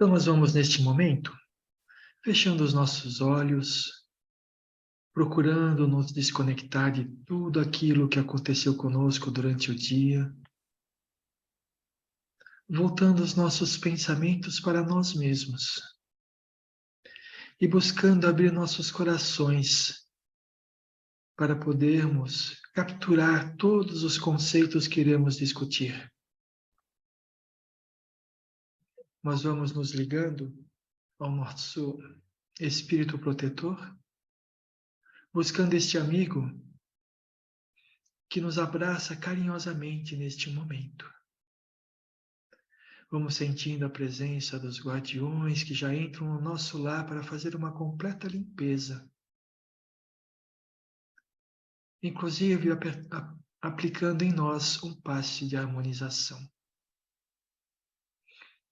Então, nós vamos, neste momento, fechando os nossos olhos, procurando nos desconectar de tudo aquilo que aconteceu conosco durante o dia, voltando os nossos pensamentos para nós mesmos e buscando abrir nossos corações para podermos capturar todos os conceitos que iremos discutir. Nós vamos nos ligando ao nosso espírito protetor, buscando este amigo que nos abraça carinhosamente neste momento. Vamos sentindo a presença dos guardiões que já entram no nosso lar para fazer uma completa limpeza. Inclusive aplicando em nós um passe de harmonização.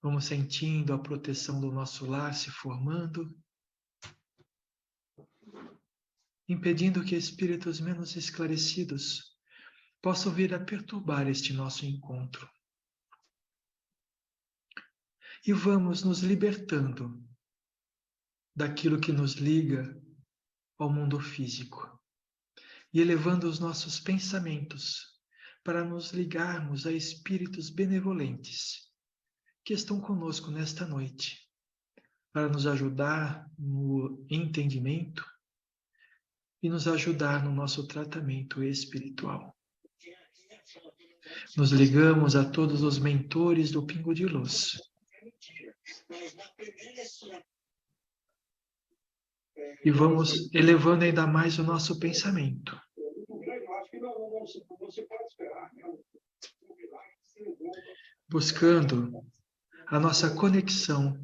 Vamos sentindo a proteção do nosso lar se formando, impedindo que espíritos menos esclarecidos possam vir a perturbar este nosso encontro. E vamos nos libertando daquilo que nos liga ao mundo físico e elevando os nossos pensamentos para nos ligarmos a espíritos benevolentes que estão conosco nesta noite, para nos ajudar no entendimento e nos ajudar no nosso tratamento espiritual. Nos ligamos a todos os mentores do Pingo de Luz. E vamos elevando ainda mais o nosso pensamento. Buscando a nossa conexão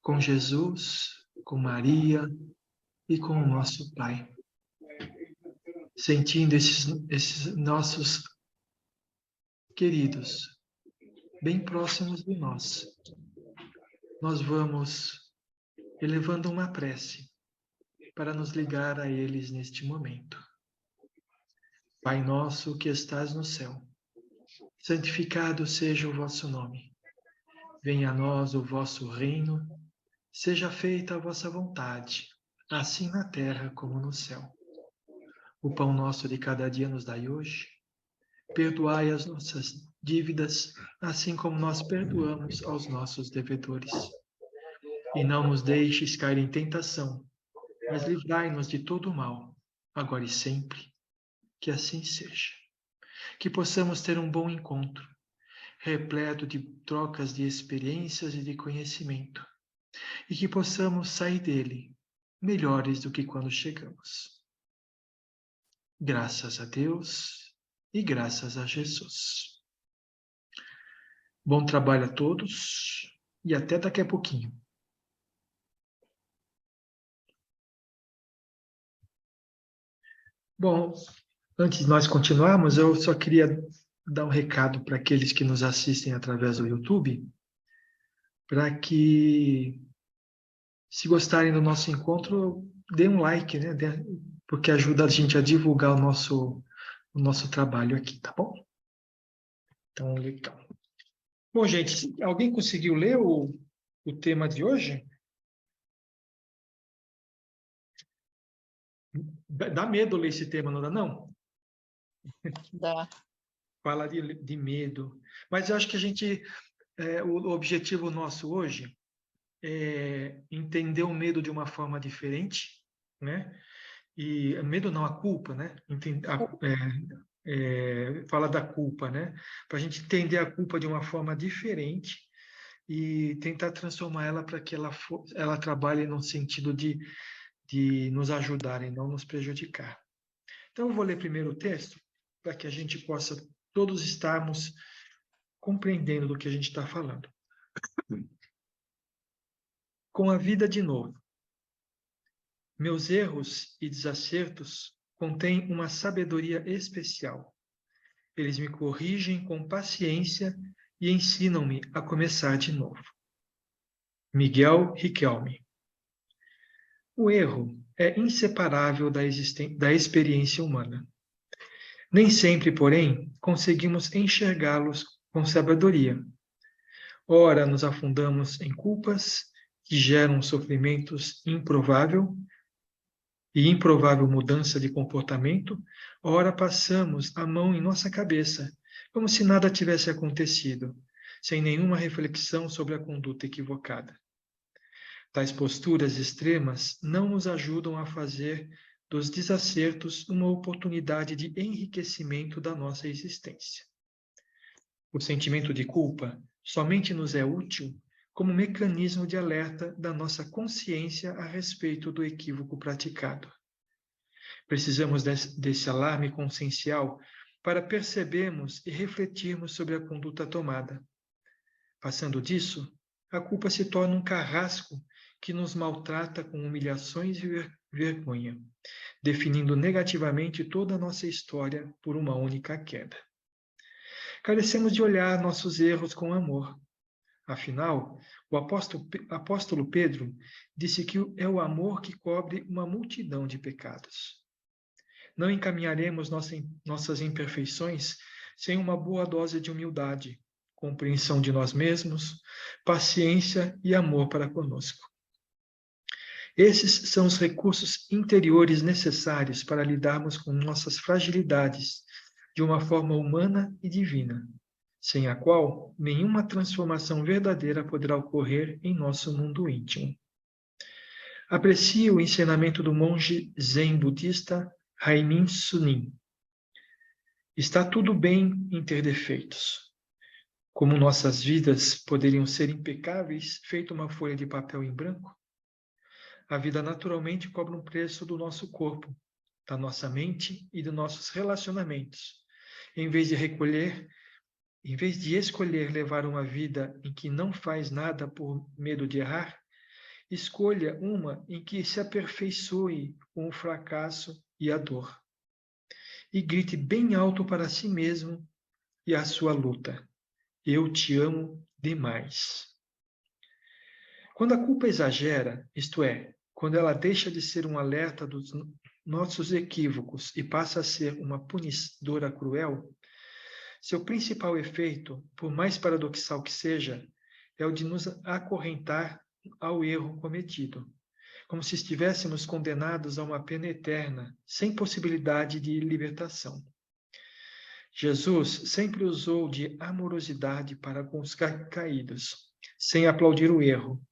com Jesus, com Maria e com o nosso Pai. Sentindo esses nossos queridos, bem próximos de nós. Nós vamos elevando uma prece para nos ligar a eles neste momento. Pai nosso que estás no céu, santificado seja o vosso nome. Venha a nós o vosso reino, seja feita a vossa vontade, assim na terra como no céu. O pão nosso de cada dia nos dai hoje. Perdoai as nossas dívidas, assim como nós perdoamos aos nossos devedores. E não nos deixes cair em tentação, mas livrai-nos de todo o mal, agora e sempre. Que assim seja. Que possamos ter um bom encontro, repleto de trocas de experiências e de conhecimento, e que possamos sair dele melhores do que quando chegamos. Graças a Deus e graças a Jesus. Bom trabalho a todos e até daqui a pouquinho. Bom, antes de nós continuarmos, eu só queria dar um recado para aqueles que nos assistem através do YouTube, para que, se gostarem do nosso encontro, dê um like, né? Porque ajuda a gente a divulgar o nosso trabalho aqui, tá bom? Então, legal. Bom, gente, alguém conseguiu ler o tema de hoje? Dá medo ler esse tema, não dá, não? Dá. Fala de medo. Mas eu acho que a gente, o objetivo nosso hoje é entender o medo de uma forma diferente, né? E medo não, a culpa, né? Fala da culpa, né? Para a gente entender a culpa de uma forma diferente e tentar transformar ela para que ela trabalhe no sentido de nos ajudar e não nos prejudicar. Então, eu vou ler primeiro o texto para que a gente possa todos estarmos compreendendo do que a gente está falando. Com a vida de novo. Meus erros e desacertos contêm uma sabedoria especial. Eles me corrigem com paciência e ensinam-me a começar de novo. Miguel Riquelme. O erro é inseparável da experiência humana. Nem sempre, porém, conseguimos enxergá-los com sabedoria. Ora, nos afundamos em culpas que geram sofrimentos improvável e improvável mudança de comportamento, ora passamos a mão em nossa cabeça, como se nada tivesse acontecido, sem nenhuma reflexão sobre a conduta equivocada. Tais posturas extremas não nos ajudam a fazer dos desacertos uma oportunidade de enriquecimento da nossa existência. O sentimento de culpa somente nos é útil como mecanismo de alerta da nossa consciência a respeito do equívoco praticado. Precisamos desse alarme consciencial para percebermos e refletirmos sobre a conduta tomada. Passando disso, a culpa se torna um carrasco que nos maltrata com humilhações e vergonha, definindo negativamente toda a nossa história por uma única queda. Carecemos de olhar nossos erros com amor. Afinal, o apóstolo Pedro disse que é o amor que cobre uma multidão de pecados. Não encaminharemos nossas imperfeições sem uma boa dose de humildade, compreensão de nós mesmos, paciência e amor para conosco. Esses são os recursos interiores necessários para lidarmos com nossas fragilidades de uma forma humana e divina, sem a qual nenhuma transformação verdadeira poderá ocorrer em nosso mundo íntimo. Aprecie o ensinamento do monge zen budista Haimin Sunim. Está tudo bem em ter defeitos. Como nossas vidas poderiam ser impecáveis, feito uma folha de papel em branco? A vida naturalmente cobra um preço do nosso corpo, da nossa mente e dos nossos relacionamentos. Em vez de escolher levar uma vida em que não faz nada por medo de errar, escolha uma em que se aperfeiçoe com o fracasso e a dor. E grite bem alto para si mesmo e a sua luta: eu te amo demais. Quando a culpa exagera, isto é, quando ela deixa de ser um alerta dos nossos equívocos e passa a ser uma punidora cruel, seu principal efeito, por mais paradoxal que seja, é o de nos acorrentar ao erro cometido, como se estivéssemos condenados a uma pena eterna, sem possibilidade de libertação. Jesus sempre usou de amorosidade para com os caídos, sem aplaudir o erro.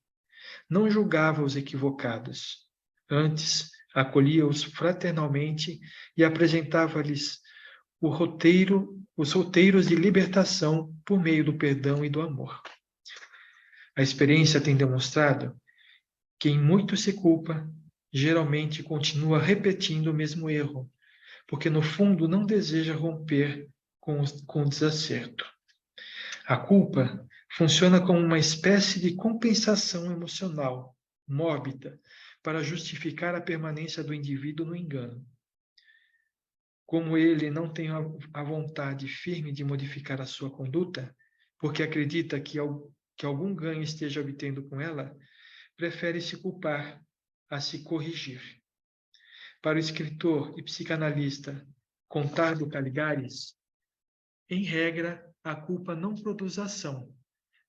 Não julgava os equivocados. Antes, acolhia-os fraternalmente e apresentava-lhes os roteiros de libertação por meio do perdão e do amor. A experiência tem demonstrado que quem muito se culpa, geralmente continua repetindo o mesmo erro, porque no fundo não deseja romper com o desacerto. A culpa funciona como uma espécie de compensação emocional, mórbida, para justificar a permanência do indivíduo no engano. Como ele não tem a vontade firme de modificar a sua conduta, porque acredita que algum ganho esteja obtendo com ela, prefere se culpar a se corrigir. Para o escritor e psicanalista Contardo Caligares, em regra, a culpa não produz ação,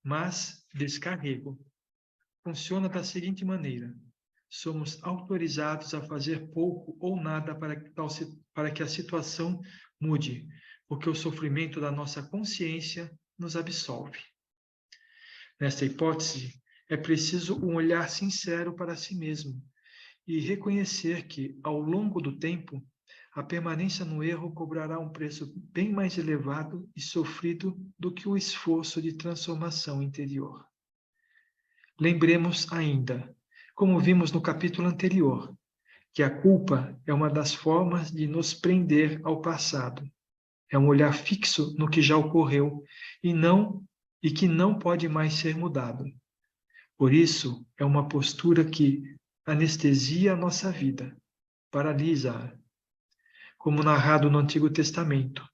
mas descarrego. Funciona da seguinte maneira: somos autorizados a fazer pouco ou nada para que a situação mude, porque o sofrimento da nossa consciência nos absolve. Nesta hipótese, é preciso um olhar sincero para si mesmo e reconhecer que, ao longo do tempo, a permanência no erro cobrará um preço bem mais elevado e sofrido do que o esforço de transformação interior. Lembremos ainda, como vimos no capítulo anterior, que a culpa é uma das formas de nos prender ao passado. É um olhar fixo no que já ocorreu e que não pode mais ser mudado. Por isso, é uma postura que anestesia a nossa vida, paralisa-a. Como narrado no Antigo Testamento,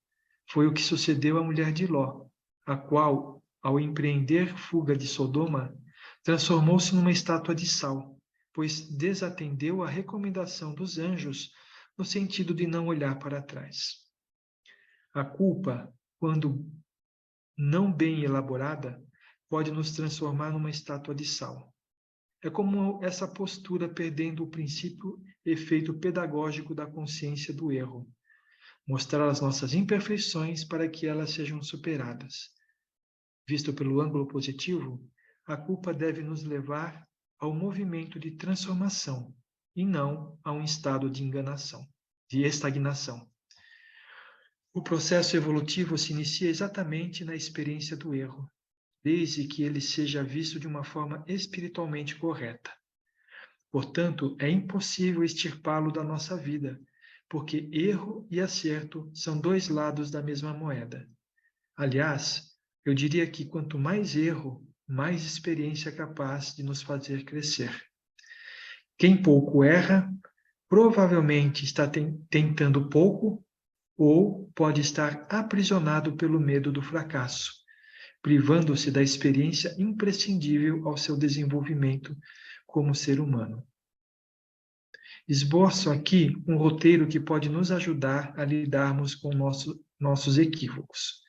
foi o que sucedeu à mulher de Ló, a qual, ao empreender fuga de Sodoma, transformou-se numa estátua de sal, pois desatendeu a recomendação dos anjos no sentido de não olhar para trás. A culpa, quando não bem elaborada, pode nos transformar numa estátua de sal. É como essa postura perdendo o princípio efeito pedagógico da consciência do erro. Mostrar as nossas imperfeições para que elas sejam superadas. Visto pelo ângulo positivo, a culpa deve nos levar ao movimento de transformação e não a um estado de enganação, de estagnação. O processo evolutivo se inicia exatamente na experiência do erro, desde que ele seja visto de uma forma espiritualmente correta. Portanto, é impossível extirpá-lo da nossa vida, porque erro e acerto são dois lados da mesma moeda. Aliás, eu diria que quanto mais erro, mais experiência é capaz de nos fazer crescer. Quem pouco erra, provavelmente está tentando pouco ou pode estar aprisionado pelo medo do fracasso, privando-se da experiência imprescindível ao seu desenvolvimento como ser humano. Esboço aqui um roteiro que pode nos ajudar a lidarmos com nossos equívocos.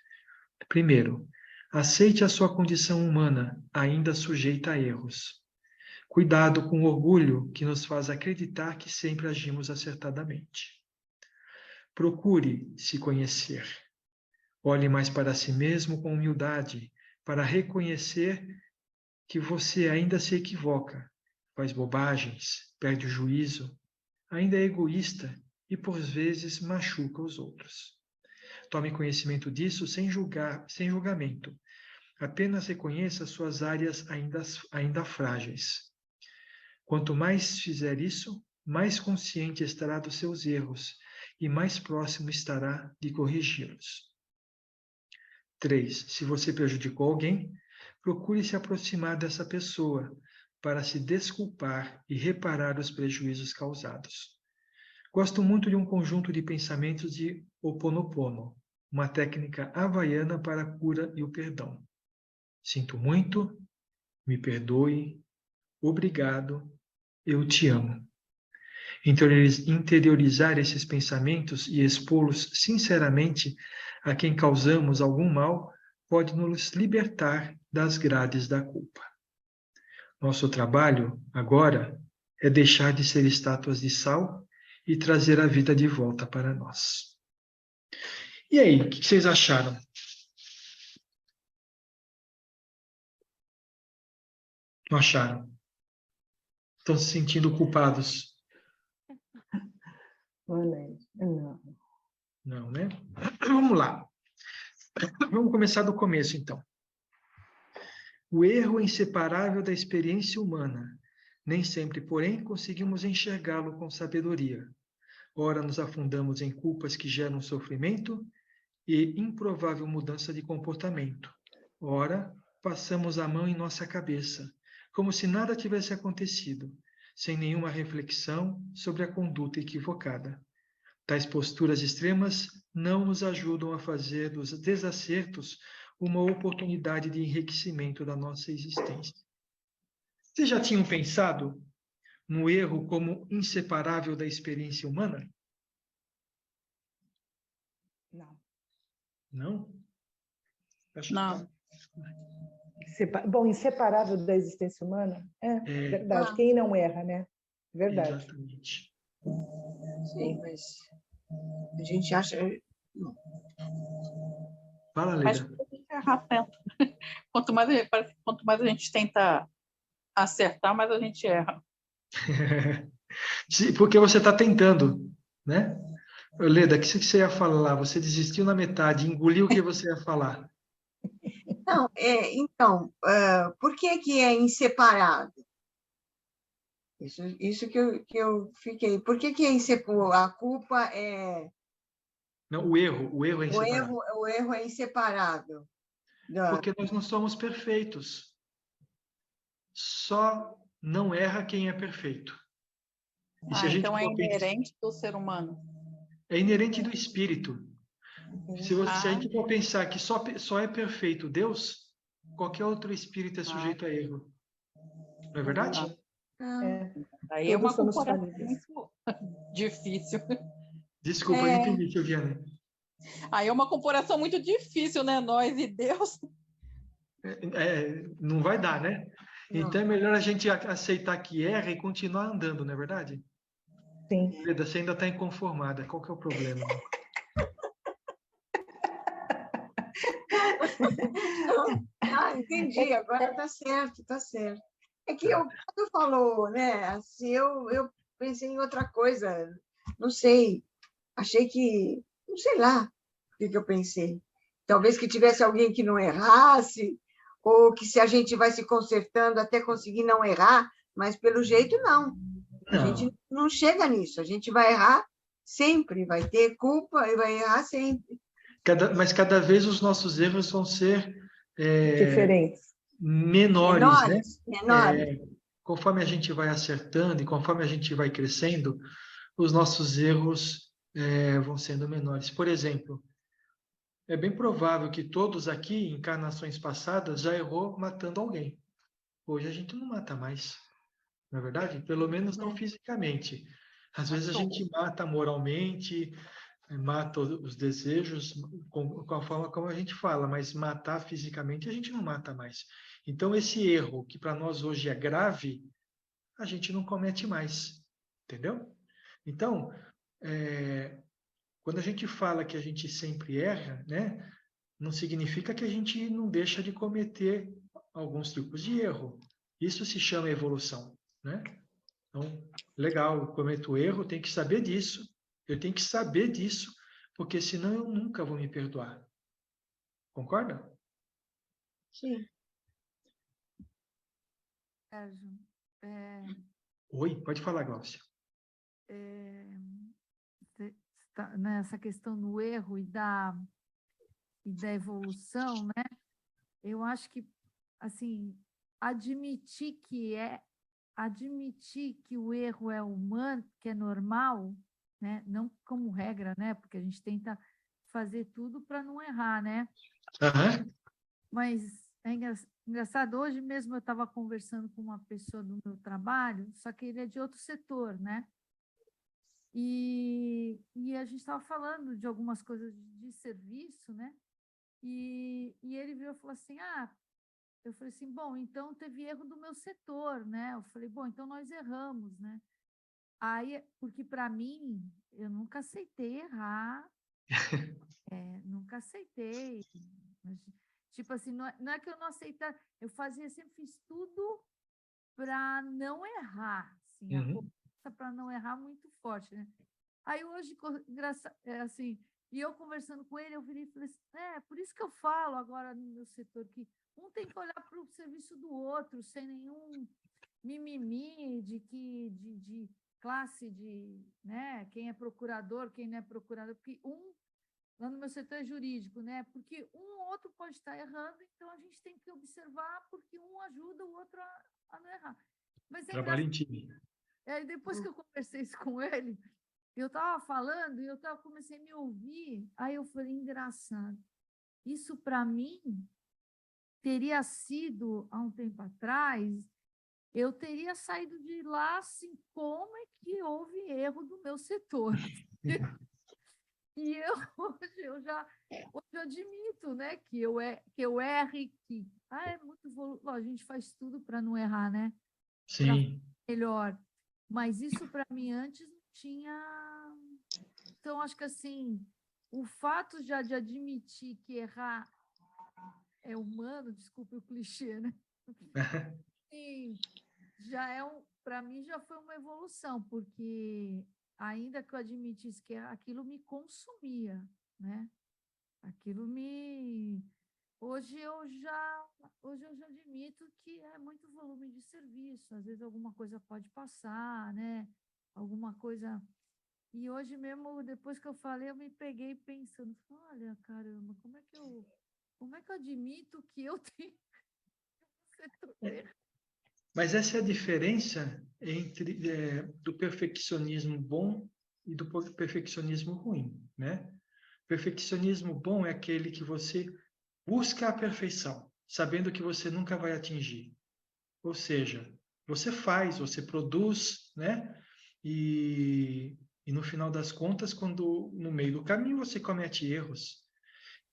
Primeiro, aceite a sua condição humana, ainda sujeita a erros. Cuidado com o orgulho que nos faz acreditar que sempre agimos acertadamente. Procure se conhecer. Olhe mais para si mesmo com humildade, para reconhecer que você ainda se equivoca, faz bobagens, perde o juízo, ainda é egoísta e, por vezes, machuca os outros. Tome conhecimento disso sem julgamento. Apenas reconheça suas áreas ainda frágeis. Quanto mais fizer isso, mais consciente estará dos seus erros e mais próximo estará de corrigi-los. 3. Se você prejudicou alguém, procure se aproximar dessa pessoa para se desculpar e reparar os prejuízos causados. Gosto muito de um conjunto de pensamentos de Ho'oponopono, uma técnica havaiana para a cura e o perdão. Sinto muito, me perdoe, obrigado, eu te amo. Interiorizar esses pensamentos e expô-los sinceramente a quem causamos algum mal pode nos libertar das grades da culpa. Nosso trabalho, agora, é deixar de ser estátuas de sal e trazer a vida de volta para nós. E aí, o que vocês acharam? Não acharam? Estão se sentindo culpados? Não. Não, né? Vamos lá. Vamos começar do começo, então. O erro é inseparável da experiência humana. Nem sempre, porém, conseguimos enxergá-lo com sabedoria. Ora, nos afundamos em culpas que geram sofrimento e improvável mudança de comportamento. Ora, passamos a mão em nossa cabeça, como se nada tivesse acontecido, sem nenhuma reflexão sobre a conduta equivocada. Tais posturas extremas não nos ajudam a fazer dos desacertos uma oportunidade de enriquecimento da nossa existência. Vocês já tinham pensado no erro como inseparável da experiência humana? Não. Não? Não. Bom, inseparável da existência humana? É verdade. Ah. Quem não erra, né? Verdade. Exatamente. Sim, mas a gente acha... Fala, Mas Leda. Rafael, quanto mais a gente tenta acertar, mais a gente erra. Porque você está tentando, né? Leda, o que você ia falar? Você desistiu na metade, engoliu o que você ia falar. Não, por que é inseparável? Isso que eu fiquei. Por que é inseparável? A culpa é... Não, o erro é inseparável. O erro é inseparável. Porque nós não somos perfeitos. Só não erra quem é perfeito. E se a gente Então é inerente do ser humano. É inerente do espírito. Se a gente for pensar que só é perfeito Deus, qualquer outro espírito é sujeito a erro. Não é verdade? Aí é uma comparação muito difícil. Desculpa, eu não entendi, Silviana. Aí é uma comparação muito difícil, né? Nós e Deus. não vai dar, né? Não. Então é melhor a gente aceitar que erra e continuar andando, não é verdade? Sim. Leda, você ainda está inconformada. Qual que é o problema? Entendi, agora está certo, está certo. É que quando falou, né, assim, eu pensei em outra coisa, não sei, achei que, não sei lá o que eu pensei. Talvez que tivesse alguém que não errasse, ou que se a gente vai se consertando até conseguir não errar, mas pelo jeito não. A gente Não. não chega nisso, a gente vai errar sempre, vai ter culpa e vai errar sempre. Mas cada vez os nossos erros vão ser Diferentes. menores, né? Menores, menores. Conforme a gente vai acertando e conforme a gente vai crescendo, os nossos erros vão sendo menores. Por exemplo, é bem provável que todos aqui, em encarnações passadas, já errou matando alguém. Hoje a gente não mata mais, não é verdade? Pelo menos não fisicamente. Às vezes a gente mata moralmente, mata os desejos com a forma como a gente fala, mas matar fisicamente a gente não mata mais. Então, esse erro, que para nós hoje é grave, a gente não comete mais, entendeu? Então, quando a gente fala que a gente sempre erra, né, não significa que a gente não deixa de cometer alguns tipos de erro. Isso se chama evolução, né? Então, legal, eu cometo erro, tenho que saber disso, eu tenho que saber disso, porque senão eu nunca vou me perdoar. Concorda? Sim. Sérgio, Oi, pode falar, Glaucia. Nessa questão do erro e da evolução, né? Eu acho que, assim, admitir que o erro é humano, que é normal, né? Não como regra, né? Porque a gente tenta fazer tudo para não errar, né? Uhum. Mas é engraçado, hoje mesmo eu estava conversando com uma pessoa do meu trabalho, só que ele é de outro setor, né? E a gente estava falando de algumas coisas de serviço, né? E ele virou e falou assim, eu falei assim, bom, então teve erro do meu setor, né? Eu falei, bom, então nós erramos, né? Aí, porque para mim, eu nunca aceitei errar, nunca aceitei. Tipo assim, não é que eu não aceitar, eu sempre fiz tudo para não errar, assim, a Uhum. cobrança para não errar muito forte, né? Aí hoje, assim, e eu conversando com ele, eu virei e falei assim, por isso que eu falo agora no meu setor que um tem que olhar para o serviço do outro, sem nenhum mimimi de classe, né, quem é procurador, quem não é procurador, porque lá no meu setor é jurídico, né, porque um ou outro pode estar errando, então a gente tem que observar porque um ajuda o outro a não errar. Mas Trabalho em time. depois que eu conversei isso com ele, eu estava falando e comecei a me ouvir, aí eu falei, engraçado, isso para mim teria sido, há um tempo atrás, eu teria saído de lá assim, como é que houve erro do meu setor? E hoje eu admito, né, que eu erre, que é muito a gente faz tudo para não errar, né? Sim. Melhor. Mas isso para mim antes não tinha. Então acho que assim, o fato já de admitir que errar é humano, desculpe o clichê, né? Sim, para mim já foi uma evolução, porque ainda que eu admitisse que aquilo me consumia, né? Aquilo hoje eu já admito que é muito volume de serviço, às vezes alguma coisa pode passar, né? Alguma coisa. E hoje mesmo, depois que eu falei, eu me peguei pensando, olha, caramba, como é que eu admito que eu tenho setor errado? Mas essa é a diferença entre do perfeccionismo bom e do perfeccionismo ruim, né? Perfeccionismo bom é aquele que você busca a perfeição, sabendo que você nunca vai atingir. Ou seja, você faz, você produz, né? E no final das contas, quando no meio do caminho você comete erros.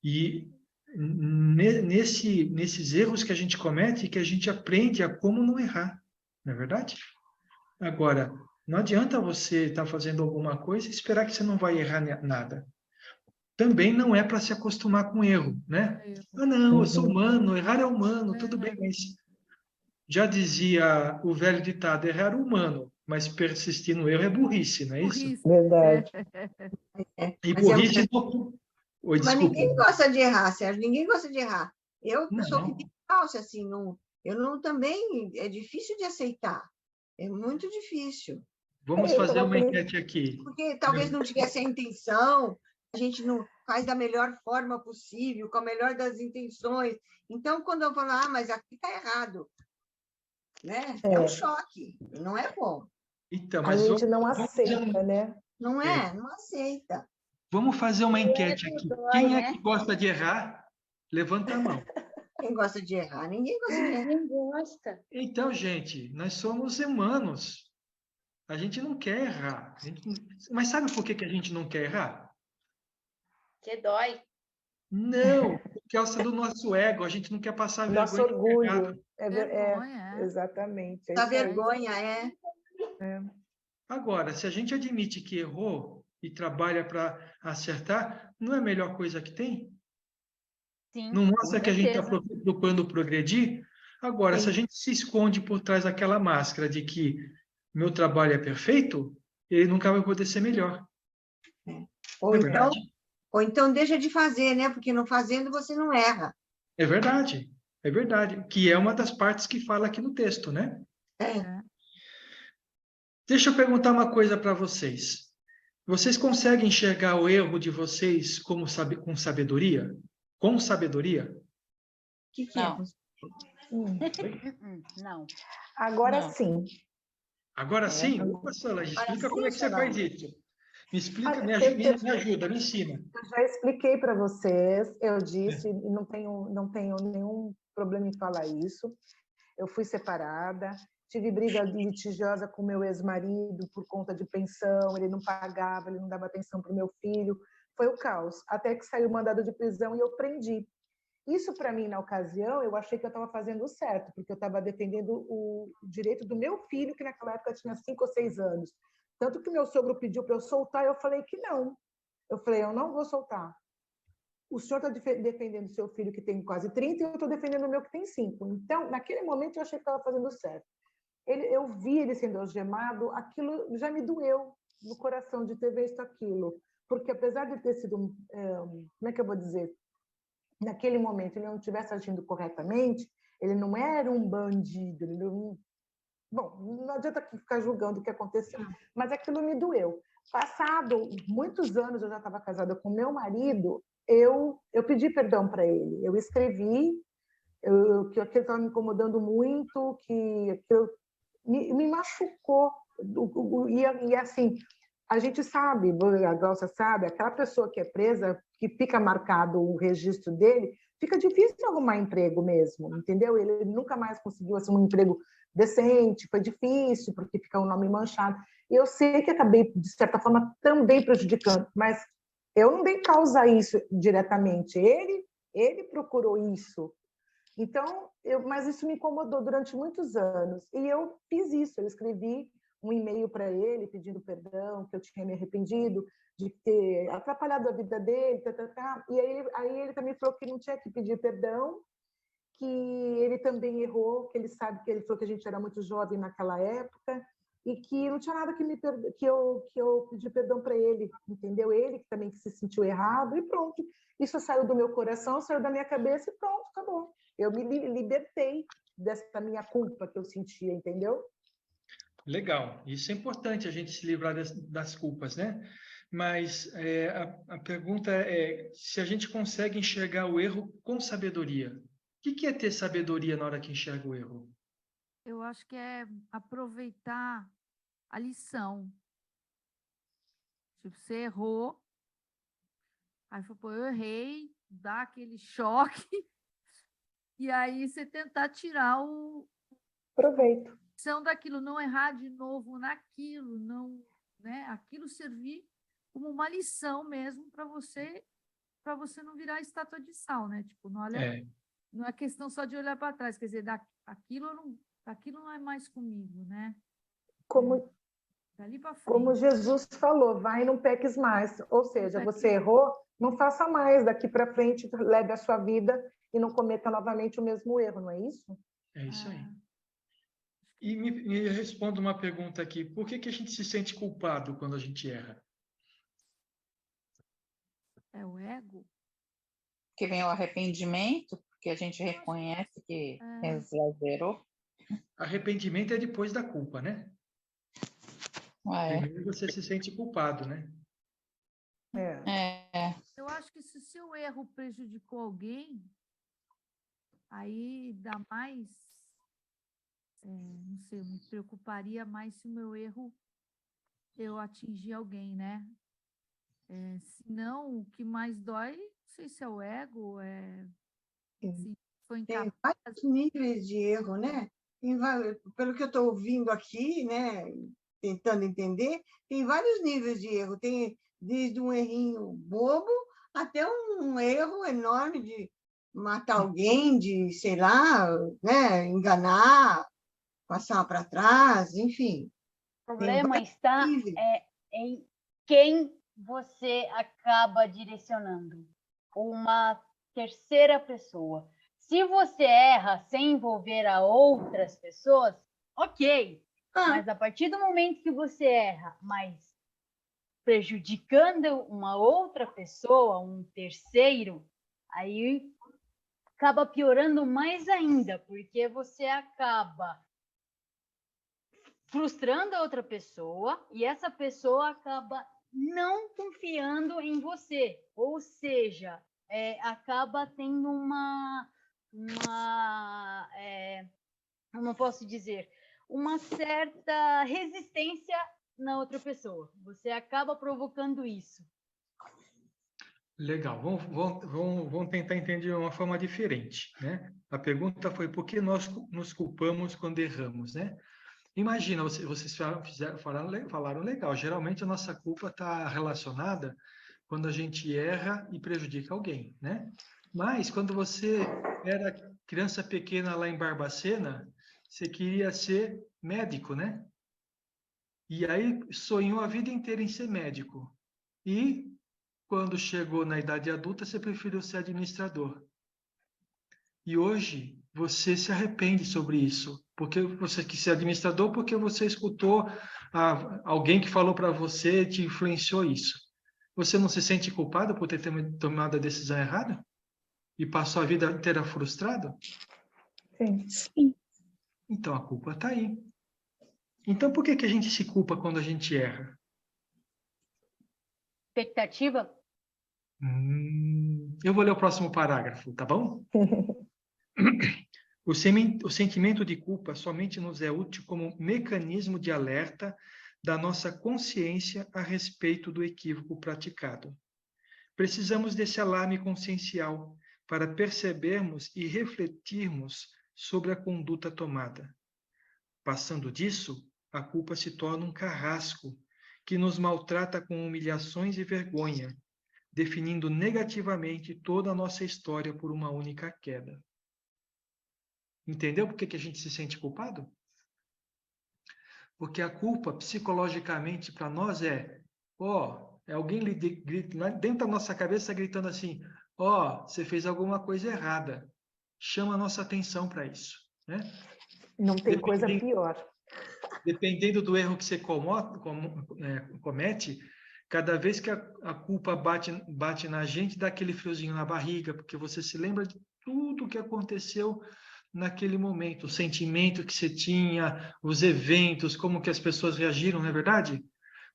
E nesses erros que a gente comete que a gente aprende a como não errar, não é verdade? Agora, não adianta você estar fazendo alguma coisa e esperar que você não vai errar nada. Também não é para se acostumar com erro, né? Ah, não, eu sou humano, errar é humano, tudo bem, mas já dizia o velho ditado, errar é humano, mas persistir no erro é burrice, não é isso? Burrice. Verdade. E Mas burrice não... Oi, Mas desculpa. ninguém gosta de errar, Sérgio, ninguém gosta de errar. Eu sou que Não. nem falsa, assim, não, eu não também, é difícil de aceitar, é muito difícil, Vamos Eu fazer estava uma enquete aqui. porque talvez não tivesse a intenção, a gente não faz da melhor forma possível, com a melhor das intenções. Então, quando eu falo, mas aqui está errado, né? É um choque, não é bom, Então, A mas gente não vamos fazer aceita, né? não é, é? Não aceita. vamos fazer uma enquete Ego aqui. dói, Quem é né? que gosta de errar? Levanta a mão. Quem gosta de errar? Ninguém gosta de errar. Ninguém gosta. Então, gente, nós somos humanos. A gente não quer errar. Mas sabe por que que a gente não quer errar? Que dói. Não, por causa do nosso ego. A gente não quer passar Nosso vergonha de errar. orgulho. Vergonha, Exatamente. É Da isso aí. vergonha, é. Agora, se a gente admite que errou e trabalha para acertar, não é a melhor coisa que tem? Sim, Não com mostra que a gente está certeza. procurando progredir? Agora, se a Sim. gente se esconde por trás daquela máscara de que meu trabalho é perfeito, ele nunca vai poder ser melhor. Ou É então, verdade? ou então deixa de fazer, né? Porque não fazendo você não erra. É verdade. É verdade. Que é uma das partes que fala aqui no texto, né? É. Deixa eu perguntar uma coisa para vocês. Vocês conseguem enxergar o erro de vocês com sabedoria? Com sabedoria? O que é? Não. Não. Agora Não. sim. Agora sim? agora- Opa, Solange, Agora explica sim, como é que você faz Solange? isso. Me explica, Olha, eu me ajuda, me ensina. já expliquei para vocês, eu disse, É. e não tenho nenhum problema em falar isso. Eu fui separada, tive briga litigiosa com meu ex-marido por conta de pensão, ele não pagava, ele não dava atenção para o meu filho. Foi o caos, até que saiu o mandado de prisão e eu prendi. Isso, para mim, na ocasião, eu achei que eu estava fazendo certo, porque eu estava defendendo o direito do meu filho, que naquela época tinha 5 ou 6 anos. Tanto que o meu sogro pediu para eu soltar, eu falei que não. Eu falei, eu não vou soltar. O senhor está defendendo o seu filho que tem quase 30 e eu estou defendendo o meu que tem 5. Então, naquele momento, eu achei que estava fazendo certo. Eu vi ele sendo algemado, aquilo já me doeu no coração de ter visto aquilo. Porque apesar de ter sido, como é que eu vou dizer, naquele momento ele não estivesse agindo corretamente, ele não era um bandido, ele não... Bom, não adianta aqui ficar julgando o que aconteceu, mas aquilo me doeu. Passado muitos anos, eu já estava casada com meu marido, eu pedi perdão para ele. Eu escrevi que aquilo estava me incomodando muito, que aquilo me machucou. E assim, a gente sabe, a Glaucia sabe, aquela pessoa que é presa, que fica marcado o registro dele, fica difícil arrumar emprego mesmo, entendeu? Ele nunca mais conseguiu assim, um emprego decente, foi difícil, porque fica o nome manchado. E eu sei que acabei, de certa forma, também prejudicando, mas eu não dei causa a isso diretamente. Ele procurou isso. Então, mas isso me incomodou durante muitos anos. E eu fiz isso, eu escrevi um e-mail para ele pedindo perdão, que eu tinha me arrependido de ter atrapalhado a vida dele, E aí ele também falou que não tinha que pedir perdão, que ele também errou, que ele sabe que ele falou que a gente era muito jovem naquela época e que não tinha nada que eu pedi perdão para ele, entendeu? Ele que também se sentiu errado e pronto. Isso saiu do meu coração, saiu da minha cabeça e pronto, acabou. Eu me libertei dessa minha culpa que eu sentia, entendeu? Legal. Isso é importante, a gente se livrar das culpas, né? Mas a pergunta é se a gente consegue enxergar o erro com sabedoria. O que é ter sabedoria na hora que enxerga o erro? Eu acho que é aproveitar a lição. Tipo, você errou, aí falou, pô, eu errei, dá aquele choque, e aí você tentar tirar Aproveito. lição daquilo, não errar de novo naquilo, não, né? Aquilo servir como uma lição mesmo para você para você não virar estátua de sal, né? Tipo, não olha, É, não é questão só de olhar para trás, quer dizer, aquilo não é mais comigo, né? Como, Dali para como frente. Jesus falou, vai e não peques mais. Ou seja, peques você errou, não faça mais. Daqui para frente, leve a sua vida e não cometa novamente o mesmo erro, não é isso? é isso aí. Ah, E me responda uma pergunta aqui. Por que a gente se sente culpado quando a gente erra? é o ego? Que vem o arrependimento, porque a gente reconhece que exagerou. Arrependimento é depois da culpa, né? É. Primeiro você se sente culpado, né? Eu acho que se o seu erro prejudicou alguém, aí dá mais, não sei, eu me preocuparia mais se o meu erro eu atingir alguém, né? Se não, o que mais dói, não sei se é o ego, se foi Tem incapaz. vários níveis de erro, né? Pelo que eu estou ouvindo aqui, né, tentando entender, tem vários níveis de erro. Tem desde um errinho bobo até um erro enorme de matar alguém, de, sei lá, né, enganar, passar para trás, enfim. O Tem problema vários está níveis. em quem você acaba direcionando. Uma terceira pessoa. Se você erra sem envolver a outras pessoas, ok. Mas a partir do momento que você erra, mas prejudicando uma outra pessoa, um terceiro, aí acaba piorando mais ainda, porque você acaba frustrando a outra pessoa e essa pessoa acaba não confiando em você, ou seja, acaba tendo como posso dizer, uma certa resistência na outra pessoa. Você acaba provocando isso. Legal. Vamos tentar entender de uma forma diferente, né? A foi por que nós nos culpamos quando erramos, né? Imagina, vocês falaram legal. Geralmente a nossa culpa está relacionada quando a gente erra e prejudica alguém, né? Mas quando você era criança pequena lá em Barbacena, você queria ser médico, né? E aí sonhou a vida inteira em ser médico. E quando chegou na idade adulta, você preferiu ser administrador. E hoje você se arrepende sobre isso, porque você quis ser administrador, porque você escutou alguém que falou para você, te influenciou isso. Você não se sente culpado por ter tomado a decisão errada? E passou a vida inteira frustrado? Sim. Então a culpa está aí. Então por que a gente se culpa quando a gente erra? Expectativa? Eu vou ler o próximo parágrafo, tá bom? O sentimento de culpa somente nos é útil como mecanismo de alerta da nossa consciência a respeito do equívoco praticado. Precisamos desse alarme consciencial para percebermos e refletirmos sobre a conduta tomada. Passando disso, a culpa se torna um carrasco que nos maltrata com humilhações e vergonha, definindo negativamente toda a nossa história por uma única queda. Entendeu por que a gente se sente culpado? Porque a culpa, psicologicamente, para nós é alguém lá dentro da nossa cabeça gritando assim, você fez alguma coisa errada. Chama a nossa atenção para isso. Né? Não tem coisa pior. Dependendo do erro que você comete, cada vez que a culpa bate na gente, dá aquele friozinho na barriga, porque você se lembra de tudo o que aconteceu naquele momento, o sentimento que você tinha, os eventos, como que as pessoas reagiram, não é verdade?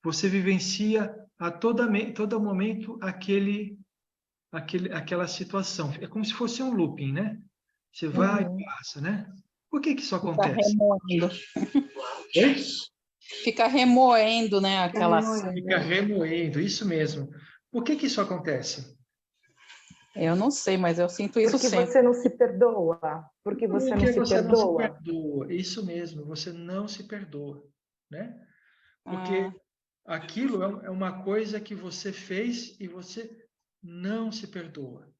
Você vivencia a todo momento aquela situação. É como se fosse um looping, né? Você vai e passa, né? Por que isso acontece? Remoendo. Oi? Fica remoendo, né, aquela cena. Fica remoendo, isso mesmo. Por que isso acontece? Eu não sei, mas eu sinto isso Porque sempre. você não se perdoa. Porque você não se Não se perdoa. perdoa. Isso mesmo, você não se perdoa, né? Porque aquilo é uma coisa que você fez e você não se perdoa.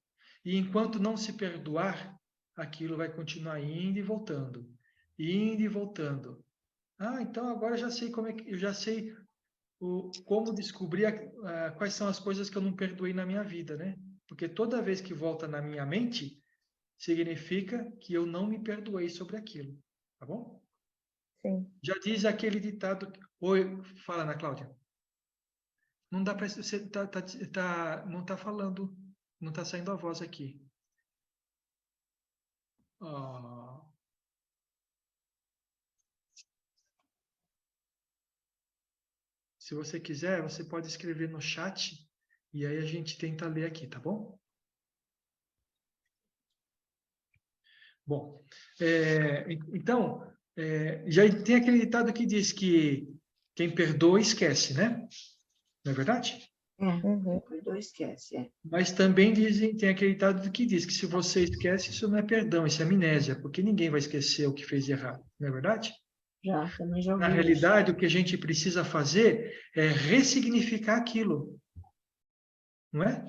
E enquanto não se perdoar, aquilo vai continuar indo e voltando. Indo e voltando. Ah, então agora eu já sei eu já sei como descobrir quais são as coisas que eu não perdoei na minha vida, né? Porque toda vez que volta na minha mente, significa que eu não me perdoei sobre aquilo. Tá bom? Sim. Já diz aquele ditado... Oi, fala, Ana Cláudia. Não dá para... Você não está falando, não está saindo a voz aqui. Oh. Se você quiser, você pode escrever no chat e aí a gente tenta ler aqui, tá bom? Bom, então, já tem aquele ditado que diz que quem perdoa esquece, né? Não é verdade? Uhum. Perdoa, esquece. Mas também tem aquele ditado que diz que se você esquece, isso não é perdão, isso é amnésia, porque ninguém vai esquecer o que fez de errado, não é verdade? Também já ouvi Na realidade, o que a gente precisa fazer é ressignificar aquilo, não é?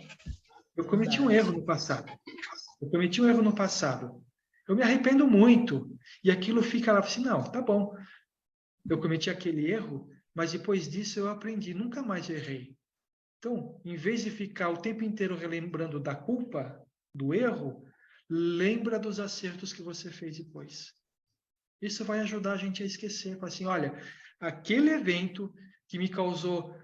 Eu cometi um erro no passado. Eu me arrependo muito. E aquilo fica lá, assim, não, tá bom. Eu cometi aquele erro, mas depois disso eu aprendi, nunca mais errei. Então, em vez de ficar o tempo inteiro relembrando da culpa, do erro, lembra dos acertos que você fez depois. Isso vai ajudar a gente a esquecer. Falar assim, olha, aquele evento que me causou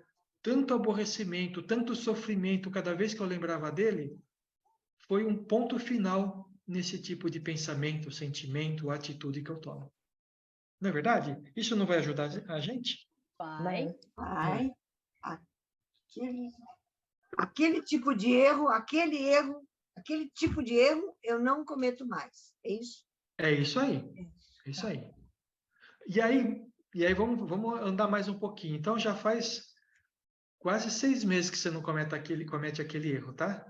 tanto aborrecimento, tanto sofrimento cada vez que eu lembrava dele, foi um ponto final nesse tipo de pensamento, sentimento, atitude que eu tomo. Não é verdade? Isso não vai ajudar a gente? Vai. Aquele tipo de erro, aquele tipo de erro, eu não cometo mais. É isso? É isso aí. É isso aí. E aí vamos andar mais um pouquinho. Então, já faz quase 6 meses que você não comete aquele erro, tá?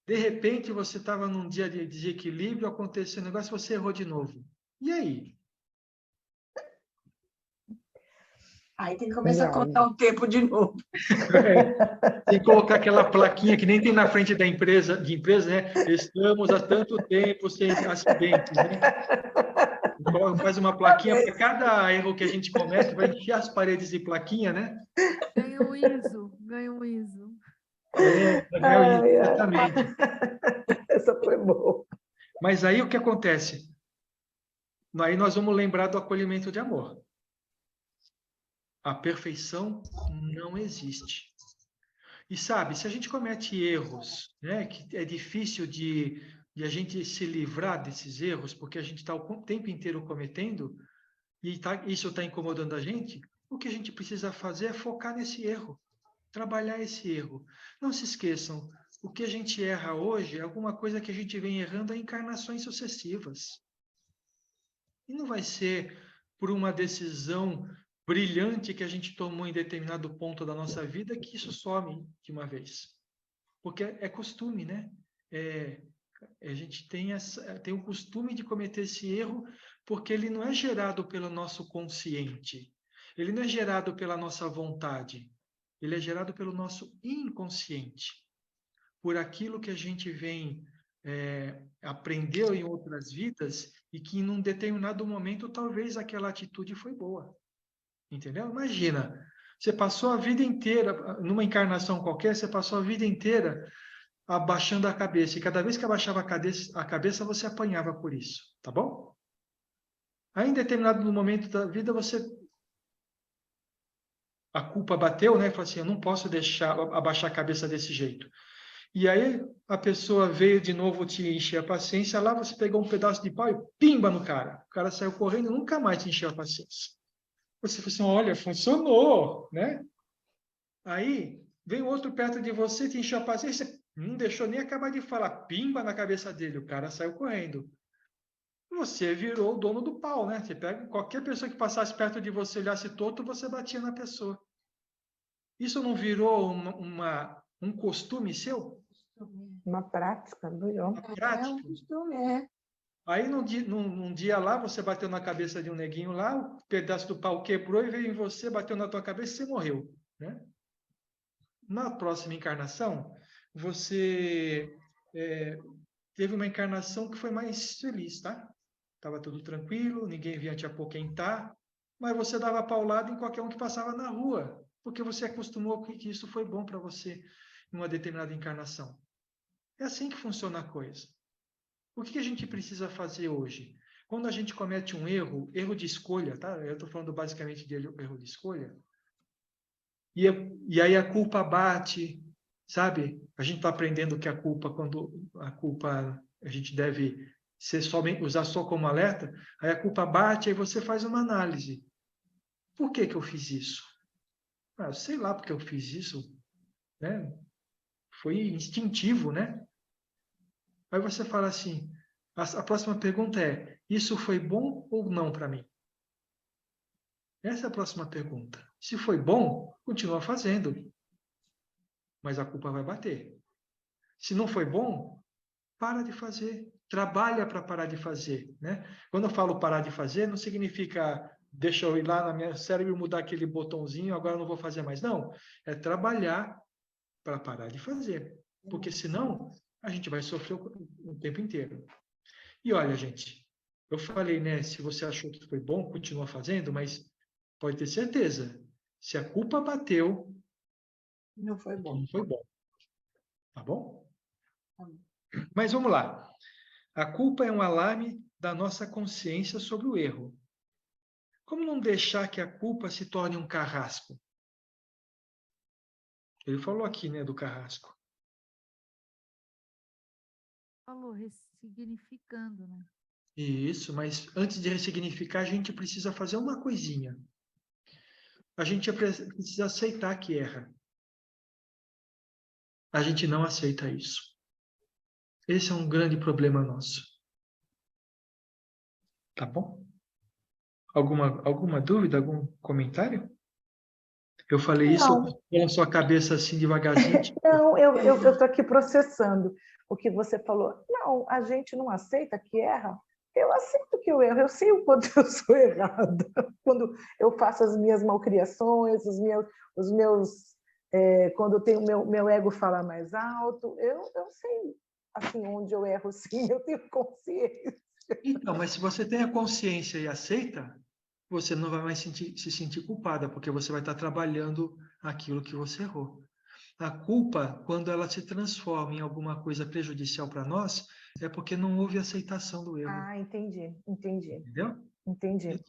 De repente, você estava num dia de desequilíbrio, aconteceu um negócio, você errou de novo. E aí? Aí tem que começar a contar o tempo de novo. Tem que colocar aquela plaquinha que nem tem na frente da empresa, né? Estamos há tanto tempo sem acidentes, né? Faz uma plaquinha para cada erro que a gente comete, vai encher as paredes de plaquinha, né? Ganha um ISO, ganha um ISO. Exatamente. Essa foi boa. Mas aí o que acontece? Aí nós vamos lembrar do acolhimento de amor. A perfeição não existe. E sabe, se a gente comete erros, né, que é difícil de a gente se livrar desses erros, porque a gente está o tempo inteiro cometendo, e isso está incomodando a gente, o que a gente precisa fazer é focar nesse erro, trabalhar esse erro. Não se esqueçam, o que a gente erra hoje é alguma coisa que a gente vem errando em encarnações sucessivas. E não vai ser por uma decisão brilhante que a gente tomou em determinado ponto da nossa vida que isso some de uma vez. Porque é costume, né? A gente tem o costume de cometer esse erro porque ele não é gerado pelo nosso consciente. Ele não é gerado pela nossa vontade. Ele é gerado pelo nosso inconsciente. Por aquilo que a gente vem aprendeu em outras vidas e que em um determinado momento talvez aquela atitude foi boa. Entendeu? Imagina, você passou a vida inteira, numa encarnação qualquer, você passou a vida inteira abaixando a cabeça. E cada vez que abaixava a cabeça você apanhava por isso. Tá bom? Aí, em determinado momento da vida, a culpa bateu, né? Falou assim, eu não posso deixar abaixar a cabeça desse jeito. E aí, a pessoa veio de novo te encher a paciência, lá você pegou um pedaço de pau e pimba no cara. O cara saiu correndo e nunca mais te encheu a paciência. Você falou assim, olha, funcionou, né? Aí, vem outro perto de você, te encheu a paciência, não deixou nem acabar de falar, pimba na cabeça dele, o cara saiu correndo. Você virou o dono do pau, né? Você pega qualquer pessoa que passasse perto de você, olhasse torto, você batia na pessoa. Isso não virou um costume seu? Uma prática, virou. Uma prática. É um costume, Aí, num dia lá, você bateu na cabeça de um neguinho lá, o pedaço do pau quebrou e veio em você, bateu na tua cabeça e você morreu, né? Na próxima encarnação, você teve uma encarnação que foi mais feliz, tá? Estava tudo tranquilo, ninguém vinha te apoquentar, mas você dava paulada em qualquer um que passava na rua, porque você acostumou que isso foi bom para você em uma determinada encarnação. É assim que funciona a coisa. O que a gente precisa fazer hoje? Quando a gente comete um erro de escolha, tá? Eu estou falando basicamente de erro de escolha, e aí a culpa bate, sabe? A gente está aprendendo que quando a culpa a gente deve usar só como alerta, aí a culpa bate, aí você faz uma análise. Por que eu fiz isso? Sei lá porque eu fiz isso, né? Foi instintivo, né? Aí você fala assim, a próxima pergunta é, isso foi bom ou não para mim? Essa é a próxima pergunta. Se foi bom, continua fazendo, mas a culpa vai bater. Se não foi bom, para de fazer. Trabalha para parar de fazer, né? Quando eu falo parar de fazer, não significa deixa eu ir lá na minha cérebro e mudar aquele botãozinho, agora eu não vou fazer mais. Não, é trabalhar para parar de fazer. Porque senão, a gente vai sofrer o tempo inteiro. E olha, gente, eu falei, né? Se você achou que foi bom, continua fazendo, mas pode ter certeza, se a culpa bateu, Não foi bom. não foi bom. Tá bom? Tá bom. Mas vamos lá. A culpa é um alarme da nossa consciência sobre o erro. Como não deixar que a culpa se torne um carrasco? Ele falou aqui, né, do carrasco. Falou, ressignificando, né? Isso, mas antes de ressignificar, a gente precisa fazer uma coisinha. A gente precisa aceitar que erra. A gente não aceita isso. Esse é um grande problema nosso. Tá bom? Alguma dúvida, algum comentário? Eu falei isso com a sua cabeça assim devagarzinho. Não, eu estou aqui processando o que você falou. Não, a gente não aceita que erra. Eu aceito que eu erro, eu sei o quanto eu sou errada. Quando eu faço as minhas malcriações, quando eu tenho meu ego falar mais alto, eu sei assim, onde eu erro, sim, eu tenho consciência. Então, mas se você tem a consciência e aceita, você não vai mais se sentir culpada, porque você vai estar trabalhando aquilo que você errou. A culpa, quando ela se transforma em alguma coisa prejudicial para nós, é porque não houve aceitação do erro. Ah, entendi. Entendeu? Entendi.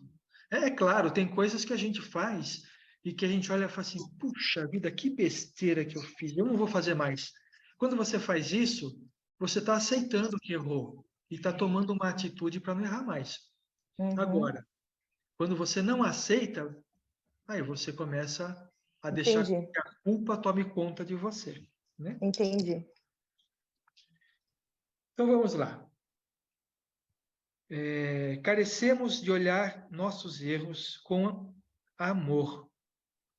É claro, tem coisas que a gente faz e que a gente olha e fala assim, puxa vida, que besteira que eu fiz, eu não vou fazer mais. Quando você faz isso, você está aceitando que errou e está tomando uma atitude para não errar mais. Uhum. Agora, quando você não aceita, aí você começa a deixar que a culpa tome conta de você, né? Entendi. Então vamos lá. Carecemos de olhar nossos erros com amor.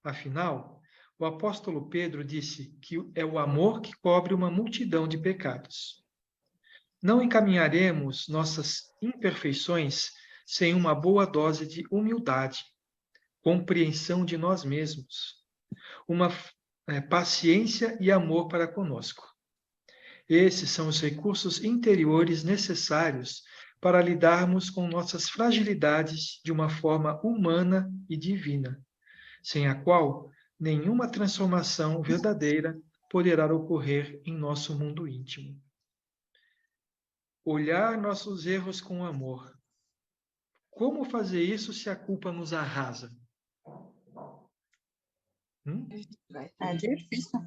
Afinal, o apóstolo Pedro disse que é o amor que cobre uma multidão de pecados. Não encaminharemos nossas imperfeições sem uma boa dose de humildade, compreensão de nós mesmos, uma paciência e amor para conosco. Esses são os recursos interiores necessários para lidarmos com nossas fragilidades de uma forma humana e divina, sem a qual nenhuma transformação verdadeira poderá ocorrer em nosso mundo íntimo. Olhar nossos erros com amor. Como fazer isso se a culpa nos arrasa? É difícil.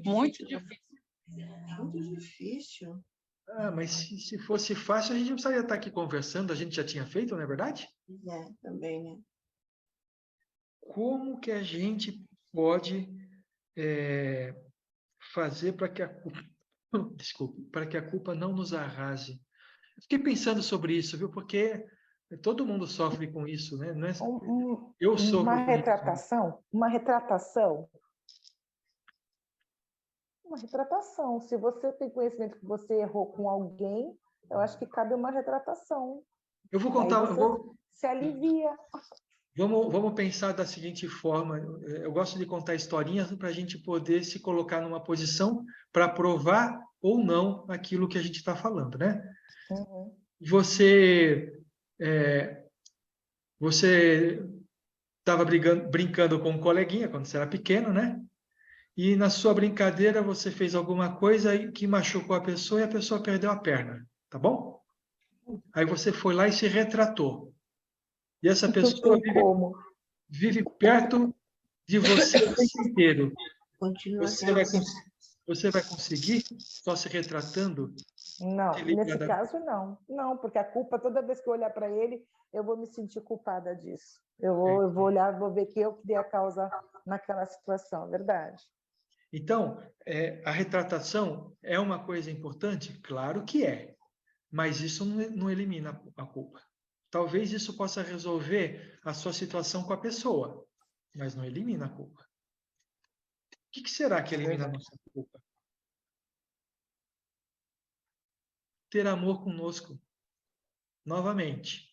Muito difícil. Muito difícil. Mas se fosse fácil, a gente não precisaria estar aqui conversando, a gente já tinha feito, não é verdade? Também, né? Como que a gente pode fazer para que a culpa, para que a culpa não nos arrase? Fiquei pensando sobre isso, viu? Porque todo mundo sofre com isso, né? Não é... Eu sofro uma com retratação, isso. uma retratação. Uma retratação. Se você tem conhecimento que você errou com alguém, eu acho que cabe uma retratação. Eu vou contar. Aí você se alivia. Vamos pensar da seguinte forma. Eu gosto de contar historinhas para a gente poder se colocar numa posição para provar ou não aquilo que a gente está falando, né? Uhum. Você estava brincando com um coleguinha quando você era pequeno, né? E na sua brincadeira você fez alguma coisa que machucou a pessoa e a pessoa perdeu a perna, tá bom? Aí você foi lá e se retratou. E essa Não pessoa tem como. vive perto de você o tempo inteiro. Continua Você vai conseguir, só se retratando, Não, se nesse livrar da... caso não. Não, porque a culpa, toda vez que eu olhar para ele, eu vou me sentir culpada disso. Eu vou olhar, vou ver que eu que dei a causa naquela situação, verdade. Então, a retratação é uma coisa importante? Claro que é, mas isso não elimina a culpa. Talvez isso possa resolver a sua situação com a pessoa, mas não elimina a culpa. O que será que elimina a nossa culpa? Ter amor conosco. Novamente,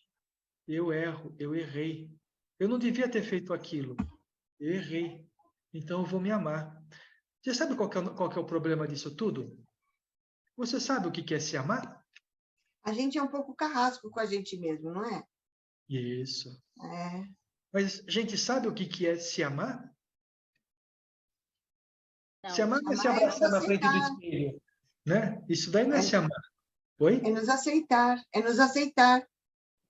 eu erro, eu errei. Eu não devia ter feito aquilo. Eu errei. Então eu vou me amar. Você sabe qual que é o problema disso tudo? Você sabe o que é se amar? A gente é um pouco carrasco com a gente mesmo, não é? Isso. É. Mas a gente sabe o que é se amar? Não. Se amar não é se Amar é nos abraçar na frente do aceitar. espelho, né? Isso daí não é se amar. É Oi? nos aceitar. É nos aceitar.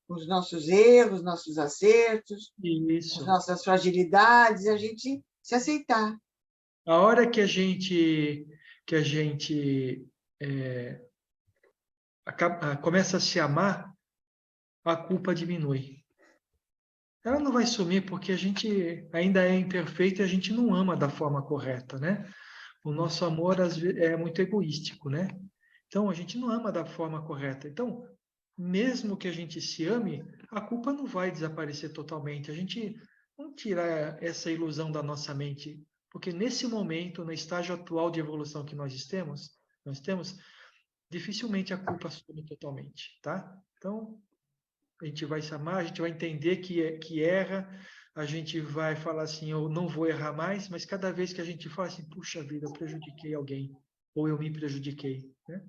Os nossos erros, nossos acertos, as Isso. nossas fragilidades, a gente se aceitar. A hora que a gente começa a se amar, a culpa diminui. Ela não vai sumir porque a gente ainda é imperfeito e a gente não ama da forma correta, né? O nosso amor às vezes, é muito egoístico, né? Então a gente não ama da forma correta. Então, mesmo que a gente se ame, a culpa não vai desaparecer totalmente. A gente não tira essa ilusão da nossa mente, porque nesse momento, no estágio atual de evolução que nós temos, dificilmente a culpa some totalmente, tá? Então, a gente vai se amar, a gente vai entender que erra, a gente vai falar assim, eu não vou errar mais, mas cada vez que a gente fala assim, puxa vida, eu prejudiquei alguém, ou eu me prejudiquei, né?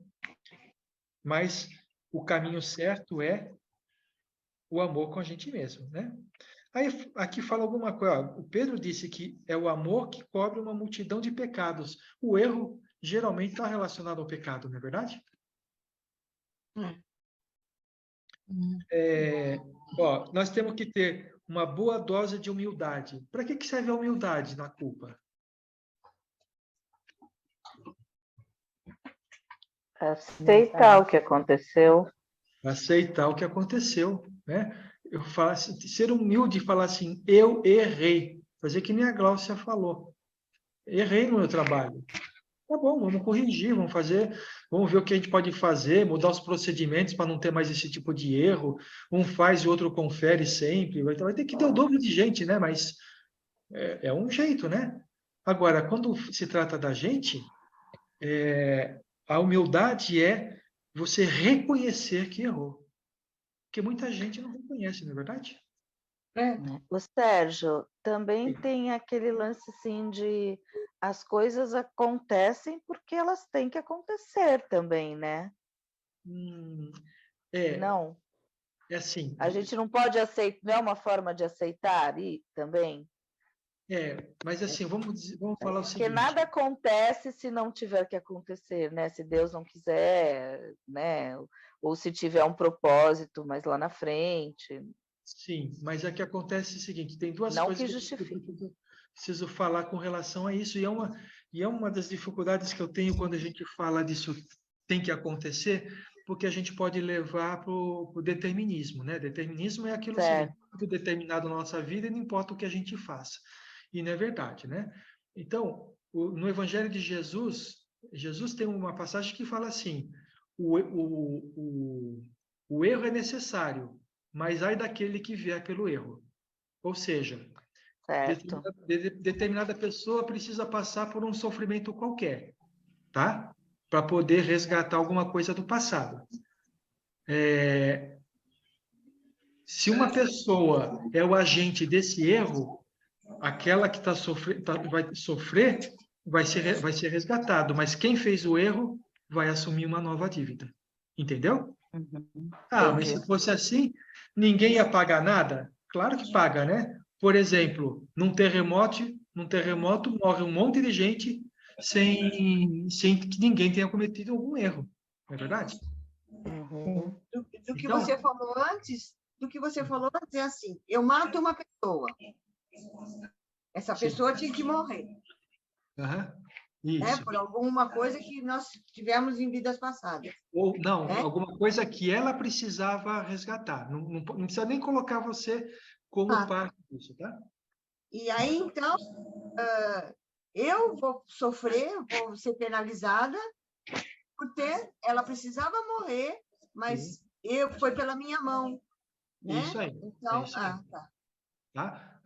Mas o caminho certo é o amor com a gente mesmo, né? Aí aqui fala alguma coisa, ó, o Pedro disse que é o amor que cobre uma multidão de pecados. O erro geralmente está relacionado ao pecado, não é verdade? Nós temos que ter uma boa dose de humildade. Para que serve a humildade na culpa? Aceitar o que aconteceu. Aceitar o que aconteceu, né? Eu falo assim, ser humilde e falar assim, eu errei. Fazer que nem a Gláucia falou. Errei no meu trabalho. Tá bom, vamos corrigir, vamos ver o que a gente pode fazer, mudar os procedimentos para não ter mais esse tipo de erro. Um faz e o outro confere sempre. Vai ter que ter o dobro de gente, né? Mas é um jeito, né? Agora, quando se trata da gente, a humildade é você reconhecer que errou. Porque muita gente não reconhece, não é verdade? É. O Sérgio, também tem aquele lance assim de as coisas acontecem porque elas têm que acontecer também, né? Não, É assim. a gente não pode aceitar, não é uma forma de aceitar e também. Mas assim, vamos falar o Porque seguinte. nada acontece se não tiver que acontecer, né? Se Deus não quiser, né? Ou se tiver um propósito mais lá na frente. Sim, mas é que acontece o seguinte, tem duas Não coisas que que eu justifique. preciso falar com relação a isso, e é uma das dificuldades que eu tenho quando a gente fala disso tem que acontecer, porque a gente pode levar para o determinismo, né? Determinismo é aquilo seguinte, tudo determinado na nossa vida e não importa o que a gente faça. E não é verdade, né? Então, no Evangelho de Jesus, Jesus tem uma passagem que fala assim, o erro é necessário, mas ai daquele que vier pelo erro. Ou seja, determinada pessoa precisa passar por um sofrimento qualquer, tá? Para poder resgatar alguma coisa do passado. Se uma pessoa é o agente desse erro, aquela que vai sofrer vai ser resgatado, mas quem fez o erro vai assumir uma nova dívida. Entendeu? Mas se fosse assim, ninguém ia pagar nada? Claro que paga, né? Por exemplo, num terremoto morre um monte de gente sem que ninguém tenha cometido algum erro. Não é verdade? Do que Então, você falou antes, é assim, eu mato uma pessoa. Essa pessoa tinha que morrer, né? né? Por alguma coisa que nós tivemos em vidas passadas. Ou não, alguma coisa que ela precisava resgatar. Não precisa nem colocar você como parte disso, tá? E aí, então, eu vou sofrer, vou ser penalizada, porque ela precisava morrer, mas foi pela minha mão, né? Isso aí. Então, isso aí. Tá?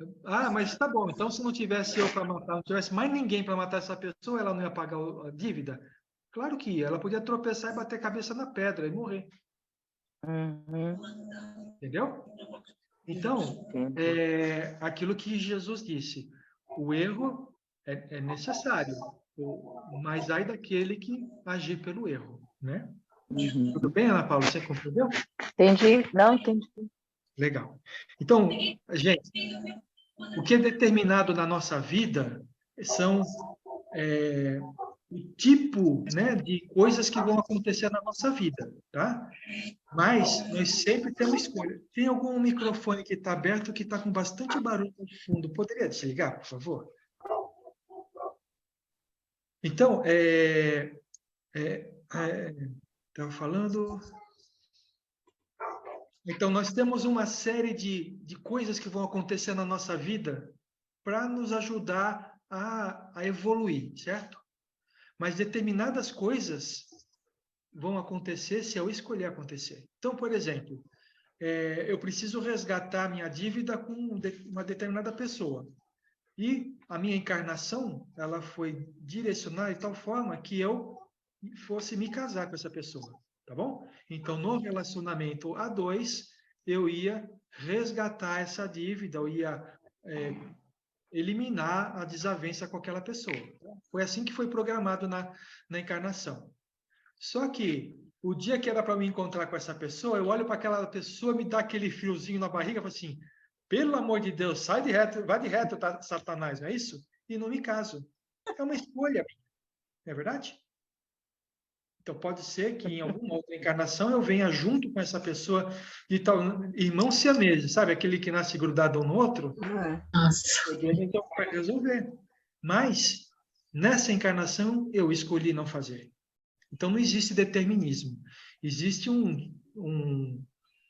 Mas tá bom. Então, se não tivesse eu para matar, não tivesse mais ninguém para matar essa pessoa, ela não ia pagar a dívida? Claro que ia. Ela podia tropeçar e bater a cabeça na pedra e morrer. Entendeu? Então, é aquilo que Jesus disse. O erro é necessário, mas ai daquele que agir pelo erro, né? Tudo bem, Ana Paula? Você compreendeu? Entendi. Não, entendi. Legal. Então, gente, o que é determinado na nossa vida são o tipo, né, de coisas que vão acontecer na nossa vida, tá? Mas nós sempre temos escolha. Tem algum microfone que está aberto que está com bastante barulho no fundo? Poderia desligar, por favor? Então, estava falando... Então, nós temos uma série de coisas que vão acontecer na nossa vida para nos ajudar a evoluir, certo? Mas determinadas coisas vão acontecer se eu escolher acontecer. Então, por exemplo, eu preciso resgatar minha dívida com uma determinada pessoa. E a minha encarnação, ela foi direcionada de tal forma que eu fosse me casar com essa pessoa, tá bom? Então, no relacionamento a dois, eu ia resgatar essa dívida, eu ia eliminar a desavença com aquela pessoa. Foi assim que foi programado na encarnação. Só que o dia que era para me encontrar com essa pessoa, eu olho para aquela pessoa, me dá aquele friozinho na barriga, falo assim, pelo amor de Deus, sai de reto, vai de reto, Satanás, não é isso? E não me caso. É uma escolha, não é verdade? Então, pode ser que em alguma outra encarnação eu venha junto com essa pessoa de tal irmão siamês, sabe? Aquele que nasce grudado um no outro. Nossa. Deus, então, vai resolver. Mas, nessa encarnação, eu escolhi não fazer. Então, não existe determinismo. Existe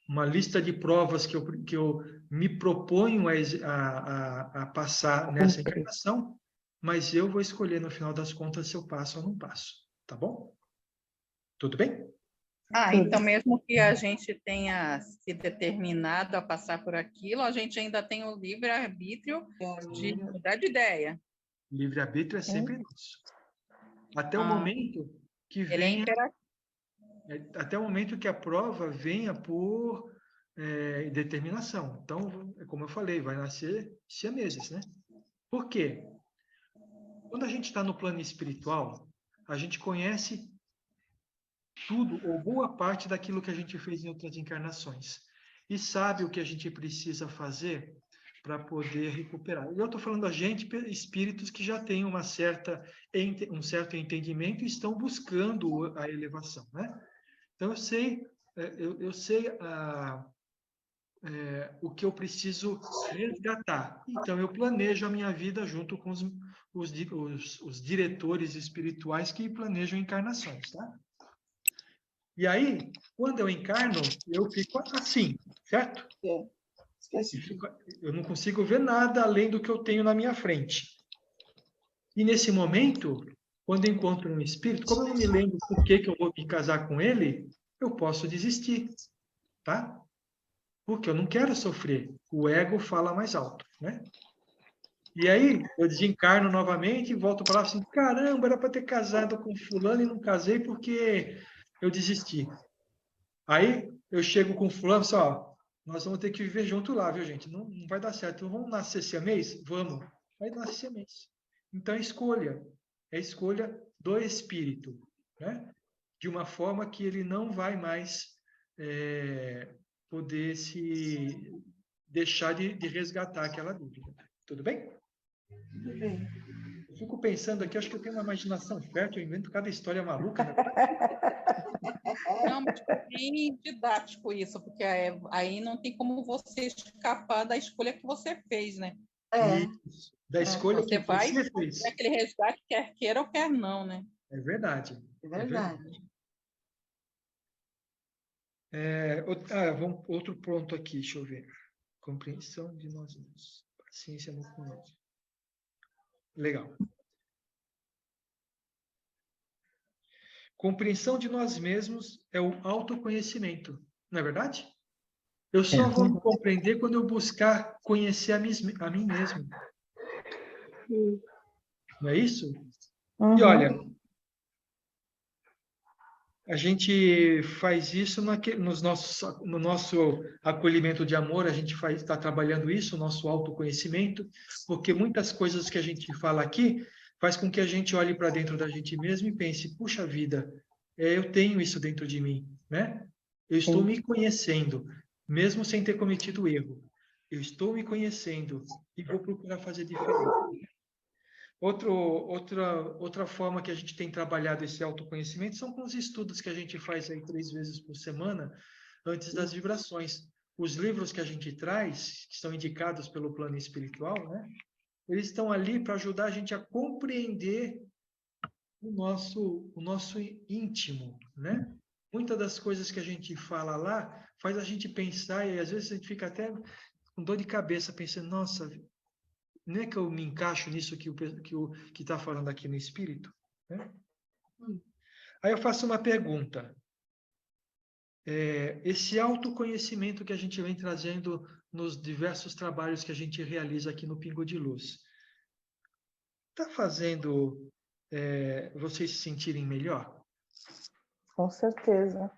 uma lista de provas que eu me proponho a passar nessa encarnação, mas eu vou escolher, no final das contas, se eu passo ou não passo. Tá bom? Tudo bem? Então mesmo que a gente tenha se determinado a passar por aquilo, a gente ainda tem o livre-arbítrio de mudar de ideia. Livre-arbítrio é sempre nosso. Até o momento que Ele é venha... imperativo. Até o momento que a prova venha por determinação. Então, como eu falei, vai nascer siameses, né? Por quê? Quando a gente está no plano espiritual, a gente conhece tudo ou boa parte daquilo que a gente fez em outras encarnações e sabe o que a gente precisa fazer para poder recuperar. Eu estou falando a gente, espíritos que já têm um certo entendimento e estão buscando a elevação, né? Então eu sei o que eu preciso resgatar. Então eu planejo a minha vida junto com os diretores espirituais que planejam encarnações, tá? E aí, quando eu encarno, eu fico assim, certo? Eu não consigo ver nada além do que eu tenho na minha frente. E nesse momento, quando eu encontro um espírito, como eu não me lembro por que eu vou me casar com ele, eu posso desistir, tá? Porque eu não quero sofrer. O ego fala mais alto, né? E aí, eu desencarno novamente e volto para lá assim, caramba, era para ter casado com fulano e não casei porque eu desisti. Aí, eu chego com fulano e falo, ó, Nós vamos ter que viver junto lá, viu, gente? Não vai dar certo. Então, vamos nascer siamês? Vamos. Vai nascer siamês. Então, é escolha do espírito, né? De uma forma que ele não vai mais poder se deixar de resgatar aquela dúvida. Tudo bem? Tudo bem. Eu fico pensando aqui, acho que eu tenho uma imaginação fértil, eu invento cada história maluca, né? Não, mas foi bem didático isso, porque aí não tem como você escapar da escolha que você fez, né? Isso. Da escolha Você que vai você fazer fez. aquele resgate, quer queira ou quer não, né? É verdade. É verdade. Outro ponto aqui, deixa eu ver. Compreensão de nós mesmos. Paciência no conosco. Legal. Compreensão de nós mesmos é o autoconhecimento, não é verdade? Eu só vou me compreender quando eu buscar conhecer a mim mesmo. Não é isso? E olha, a gente faz isso no nosso acolhimento de amor, a gente está trabalhando isso, o nosso autoconhecimento, porque muitas coisas que a gente fala aqui faz com que a gente olhe para dentro da gente mesmo e pense, puxa vida, eu tenho isso dentro de mim, né? Eu estou me conhecendo, mesmo sem ter cometido erro. Eu estou me conhecendo e vou procurar fazer diferente. Outra forma que a gente tem trabalhado esse autoconhecimento são com os estudos que a gente faz aí 3 vezes por semana, antes das vibrações. Os livros que a gente traz, que são indicados pelo plano espiritual, né? Eles estão ali para ajudar a gente a compreender o nosso íntimo, né? Muitas das coisas que a gente fala lá faz a gente pensar e às vezes a gente fica até com dor de cabeça pensando, nossa, não é que eu me encaixo nisso que está falando aqui no espírito? Né? Aí eu faço uma pergunta. Esse autoconhecimento que a gente vem trazendo nos diversos trabalhos que a gente realiza aqui no Pingo de Luz, está fazendo vocês se sentirem melhor? Com certeza.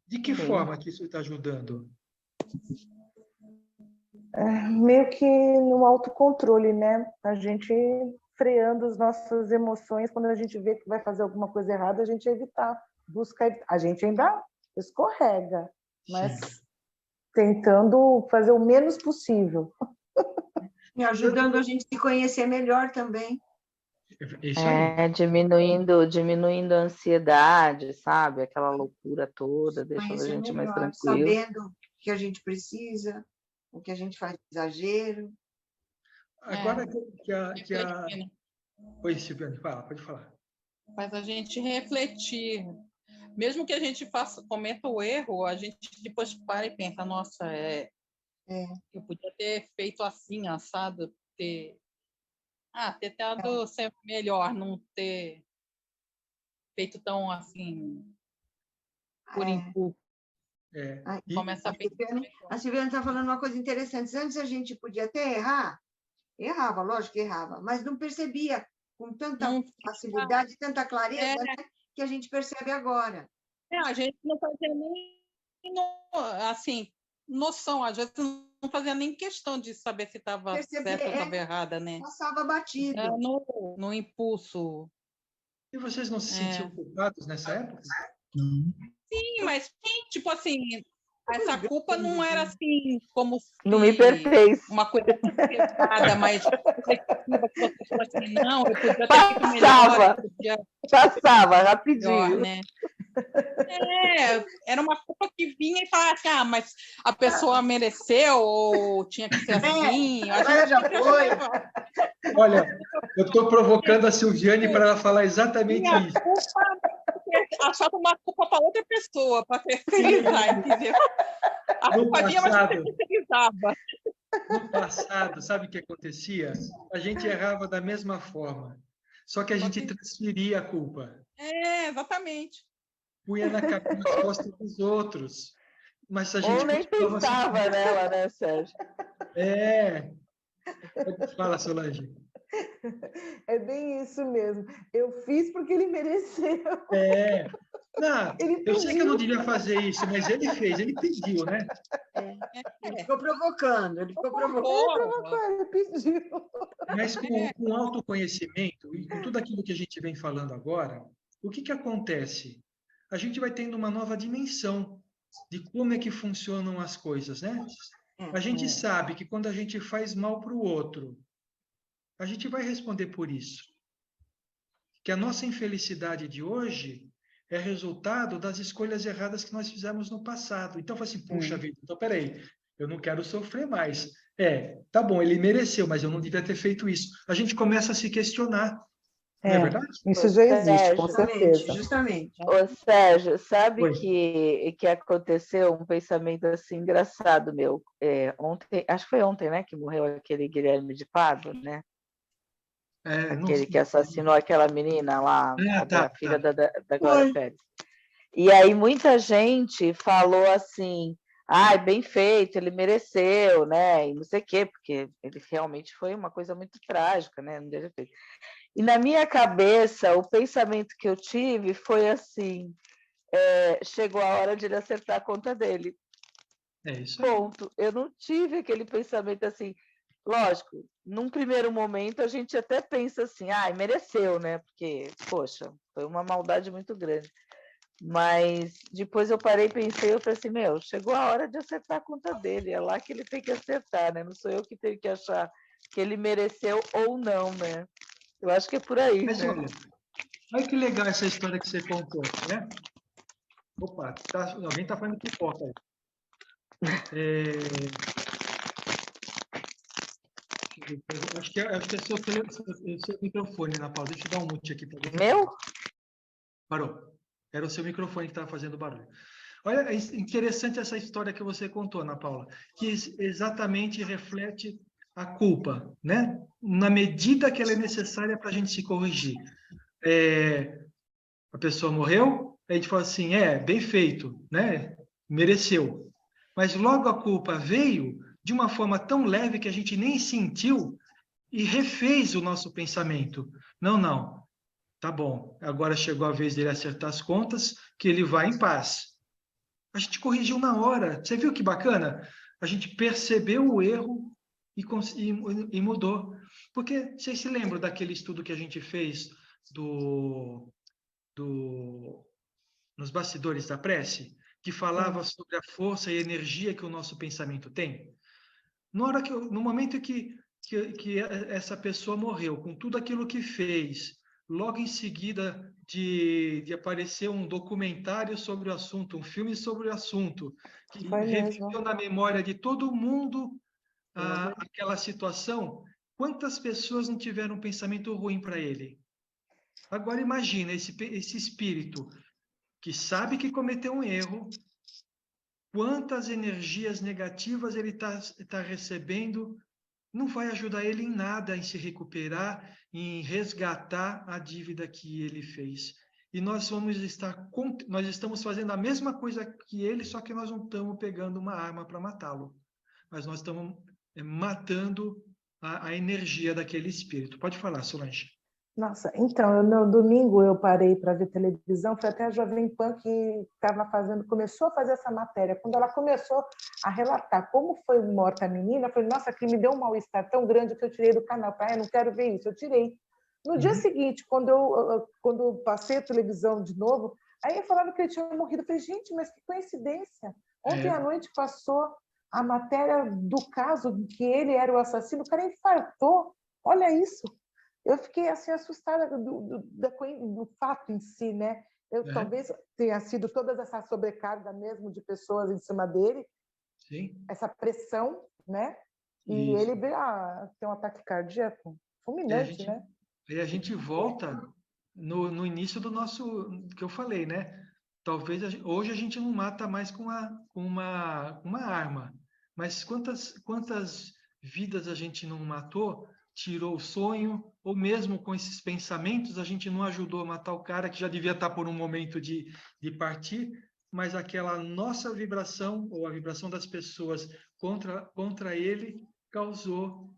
De que forma que isso está ajudando? Meio que no autocontrole, né? A gente freando as nossas emoções quando a gente vê que vai fazer alguma coisa errada, a gente evitar, a gente ainda escorrega, mas tentando fazer o menos possível. E ajudando a gente a se conhecer melhor também. Isso aí. Diminuindo a ansiedade, sabe? Aquela loucura toda, deixando a Conhecer gente mais melhor, tranquilo. sabendo o que a gente precisa, o que a gente faz de exagero. Agora que a... Refletir, Oi, Silviane, pode falar. faz a gente refletir. Mesmo que a gente cometa o erro, a gente depois para e pensa, nossa, eu podia ter feito assim, assado, ter tentado ser melhor, não ter feito tão assim, por impulso. Começa a pensar. A Silviane está falando uma coisa interessante. Antes a gente podia até errava, lógico que errava, mas não percebia com tanta facilidade, tanta clareza, né, que a gente percebe agora. A gente não fazia nem assim, noção, às vezes não fazia nem questão de saber se estava certo ou estava errada, né? Passava batido. No impulso. E vocês não se sentiam culpados nessa época? Sim, mas, tipo assim, essa culpa não era assim, como se não me pertence. Uma coisa pesada, mas reflexiva, que você falou assim, não, eu podia ter feito melhor. Passava rapidinho. Melhor, né? Era uma culpa que vinha e falava assim, mas a pessoa mereceu ou tinha que ser assim. Agora já foi. Olha, eu estou provocando a Silviane para ela falar exatamente isso. Achava uma culpa para outra pessoa, para terceirizar, entendeu? A culpa vinha, mas você terceirizava. No passado, sabe o que acontecia? A gente errava da mesma forma, só que a gente transferia a culpa. Exatamente. Punha nas costas dos outros. Mas a gente ou nem pensava nela, né, Sérgio? Fala, Solange. É bem isso mesmo. Eu fiz porque ele mereceu. Não, Ele eu sei que eu não pediu. devia fazer isso, mas ele fez, ele pediu, né? Ele ficou provocando, ele ficou provocando. Porra. Ele pediu. Mas com autoconhecimento e com tudo aquilo que a gente vem falando agora, o que acontece? A gente vai tendo uma nova dimensão de como é que funcionam as coisas, né? A gente sabe que quando a gente faz mal para o outro, a gente vai responder por isso. Que a nossa infelicidade de hoje é resultado das escolhas erradas que nós fizemos no passado. Então, eu falo assim, puxa vida, então peraí, eu não quero sofrer mais. Tá bom, ele mereceu, mas eu não devia ter feito isso. A gente começa a se questionar, não é verdade? Isso já existe, com Justamente, certeza. justamente. Ô, Sérgio, sabe Oi. que aconteceu um pensamento assim engraçado meu? Ontem, acho que foi ontem, né, que morreu aquele Guilherme de Pádua, né? Não Aquele sei. que assassinou aquela menina lá, Tá. filha da Glória Foi. Pérez. E aí muita gente falou assim, ai, bem feito, ele mereceu, né? E não sei o quê, porque ele realmente foi uma coisa muito trágica, né? Não devia ter. E na minha cabeça, o pensamento que eu tive foi assim, chegou a hora de ele acertar a conta dele. É isso aí. Ponto. Eu não tive aquele pensamento assim. Lógico, num primeiro momento a gente até pensa assim, ai, mereceu, né? Porque, poxa, foi uma maldade muito grande. Mas depois eu parei e pensei, eu falei assim, meu, chegou a hora de acertar a conta dele, é lá que ele tem que acertar, né? Não sou eu que tenho que achar que ele mereceu ou não, né? Eu acho que é por aí, Mas né? olha que legal essa história que você contou, né? Opa, alguém está fazendo pipoca aí. Acho que é seu microfone, Ana Paula. Deixa eu dar um mute aqui para ver. Meu? Parou. Era o seu microfone que estava fazendo barulho. Olha, é interessante essa história que você contou, Ana Paula, que exatamente reflete a culpa, né? Na medida que ela é necessária para a gente se corrigir. A pessoa morreu, a gente fala assim, bem feito, né? Mereceu. Mas logo a culpa veio de uma forma tão leve que a gente nem sentiu e refez o nosso pensamento. Não, tá bom, agora chegou a vez dele acertar as contas, que ele vai em paz. A gente corrigiu na hora. Você viu que bacana? A gente percebeu o erro e mudou. Porque vocês se lembram daquele estudo que a gente fez nos bastidores da prece, que falava sobre a força e energia que o nosso pensamento tem? No momento que essa pessoa morreu, com tudo aquilo que fez, logo em seguida de aparecer um documentário sobre o assunto, um filme sobre o assunto, que Foi mesmo. reviveu na memória de todo mundo aquela situação, quantas pessoas não tiveram um pensamento ruim para ele? Agora imagina esse espírito que sabe que cometeu um erro, quantas energias negativas ele tá recebendo, não vai ajudar ele em nada em se recuperar, em resgatar a dívida que ele fez. E nós estamos fazendo a mesma coisa que ele, só que nós não estamos pegando uma arma para matá-lo, mas nós estamos matando a energia daquele espírito. Pode falar, Solange. Nossa, então, no domingo eu parei para ver televisão, foi até a Jovem Pan que começou a fazer essa matéria. Quando ela começou a relatar como foi morta a menina, eu falei, nossa, que me deu um mal-estar tão grande que eu tirei do canal. Eu não quero ver isso, eu tirei. No dia seguinte, quando eu passei a televisão de novo, aí falaram que ele tinha morrido. Eu falei, gente, mas que coincidência. Ontem à noite passou a matéria do caso que ele era o assassino, o cara infartou. Olha isso. Eu fiquei assim assustada do fato em si, né? Talvez tenha sido toda essa sobrecarga mesmo de pessoas em cima dele, essa pressão, né? E ele tem um ataque cardíaco fulminante, né? E a gente volta no início do nosso, que eu falei, né? Talvez hoje a gente não mata mais com uma arma, mas quantas vidas a gente não matou, tirou o sonho, ou mesmo com esses pensamentos a gente não ajudou a matar o cara que já devia estar por um momento de partir, mas aquela nossa vibração ou a vibração das pessoas contra ele causou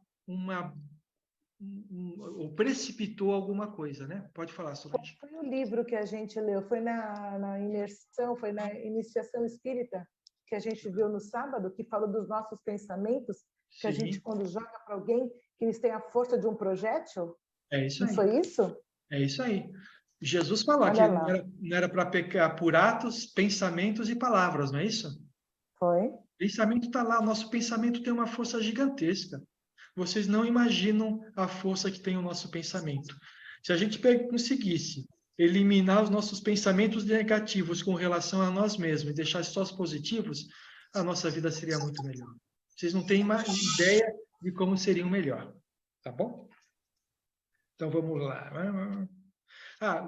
ou precipitou alguma coisa, né? Pode falar, Solange. Foi o livro que a gente leu, foi na imersão, foi na iniciação espírita que a gente viu no sábado, que fala dos nossos pensamentos, que a gente, quando joga para alguém, que eles têm a força de um projétil. É isso aí. Não foi isso? É isso aí. Jesus falou que não era para pecar por atos, pensamentos e palavras, não é isso? Foi. O pensamento está lá, o nosso pensamento tem uma força gigantesca. Vocês não imaginam a força que tem o nosso pensamento. Se a gente conseguisse eliminar os nossos pensamentos negativos com relação a nós mesmos e deixar só os positivos, a nossa vida seria muito melhor. Vocês não têm uma ideia de como seria o melhor. Tá bom? Então vamos lá.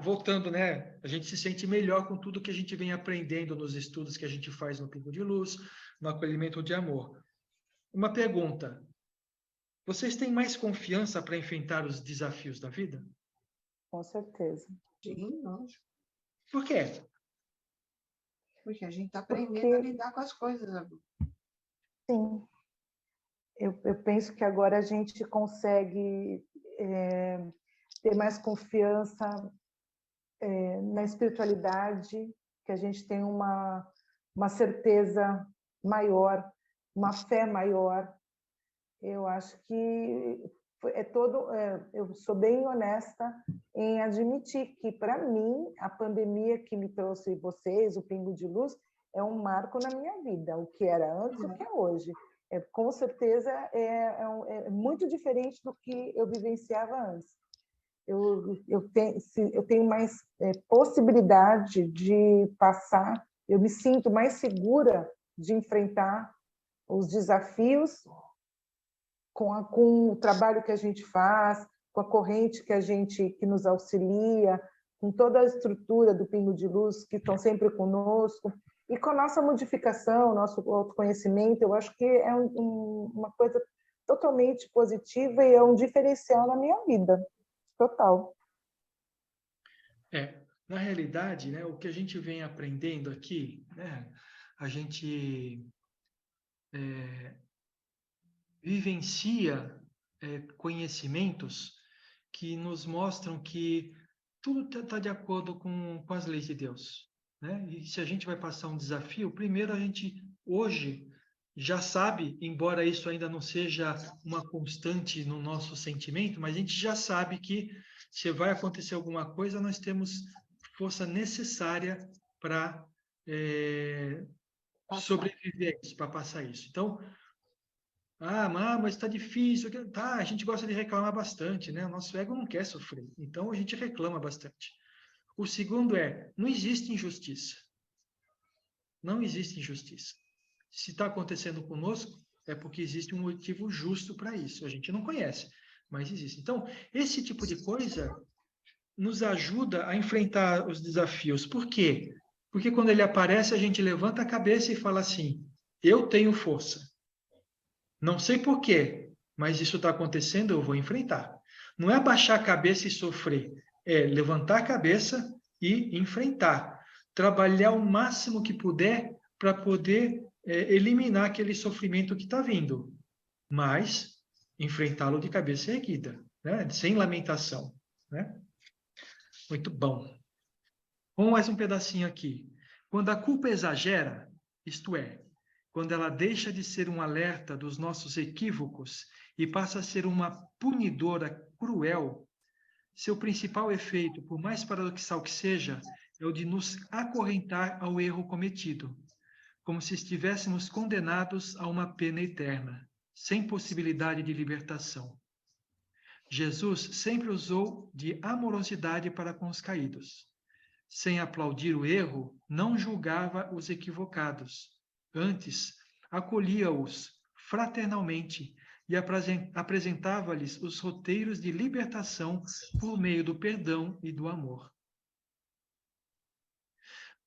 Voltando, né? A gente se sente melhor com tudo que a gente vem aprendendo nos estudos que a gente faz no Pingo de Luz, no acolhimento de amor. Uma pergunta. Vocês têm mais confiança para enfrentar os desafios da vida? Com certeza. Sim, lógico. Por quê? Porque a gente está aprendendo a lidar com as coisas. Sim. Eu penso que agora a gente consegue ter mais confiança na espiritualidade, que a gente tem uma certeza maior, uma fé maior. Eu acho que eu sou bem honesta em admitir que, para mim, a pandemia que me trouxe vocês, o Pingo de Luz, é um marco na minha vida, o que era antes e o que é hoje. Com certeza é muito diferente do que eu vivenciava antes. Eu tenho mais possibilidade de passar, eu me sinto mais segura de enfrentar os desafios com o trabalho que a gente faz, com a corrente que nos auxilia, com toda a estrutura do Pingo de Luz, que estão sempre conosco, e com a nossa modificação, nosso autoconhecimento. Eu acho que é uma coisa totalmente positiva e é um diferencial na minha vida, total. Na realidade, né, o que a gente vem aprendendo aqui, né, a gente vivencia conhecimentos que nos mostram que tudo está de acordo com as leis de Deus, né? E se a gente vai passar um desafio, primeiro a gente hoje já sabe, embora isso ainda não seja uma constante no nosso sentimento, mas a gente já sabe que se vai acontecer alguma coisa, nós temos força necessária para sobreviver a isso, para passar isso. Então, mas está difícil. Tá, a gente gosta de reclamar bastante, né? O nosso ego não quer sofrer, então a gente reclama bastante. O segundo não existe injustiça. Não existe injustiça. Se está acontecendo conosco, é porque existe um motivo justo para isso. A gente não conhece, mas existe. Então, esse tipo de coisa nos ajuda a enfrentar os desafios. Por quê? Porque quando ele aparece, a gente levanta a cabeça e fala assim: eu tenho força. Não sei por quê, mas isso está acontecendo, eu vou enfrentar. Não é abaixar a cabeça e sofrer, é levantar a cabeça e enfrentar. Trabalhar o máximo que puder para poder eliminar aquele sofrimento que está vindo, mas enfrentá-lo de cabeça erguida, né? Sem lamentação. Né? Muito bom. Vamos mais um pedacinho aqui. Quando a culpa exagera, isto é, quando ela deixa de ser um alerta dos nossos equívocos e passa a ser uma punidora cruel, seu principal efeito, por mais paradoxal que seja, é o de nos acorrentar ao erro cometido, como se estivéssemos condenados a uma pena eterna, sem possibilidade de libertação. Jesus sempre usou de amorosidade para com os caídos. Sem aplaudir o erro, não julgava os equivocados. Antes, acolhia-os fraternalmente e apresentava-lhes os roteiros de libertação por meio do perdão e do amor.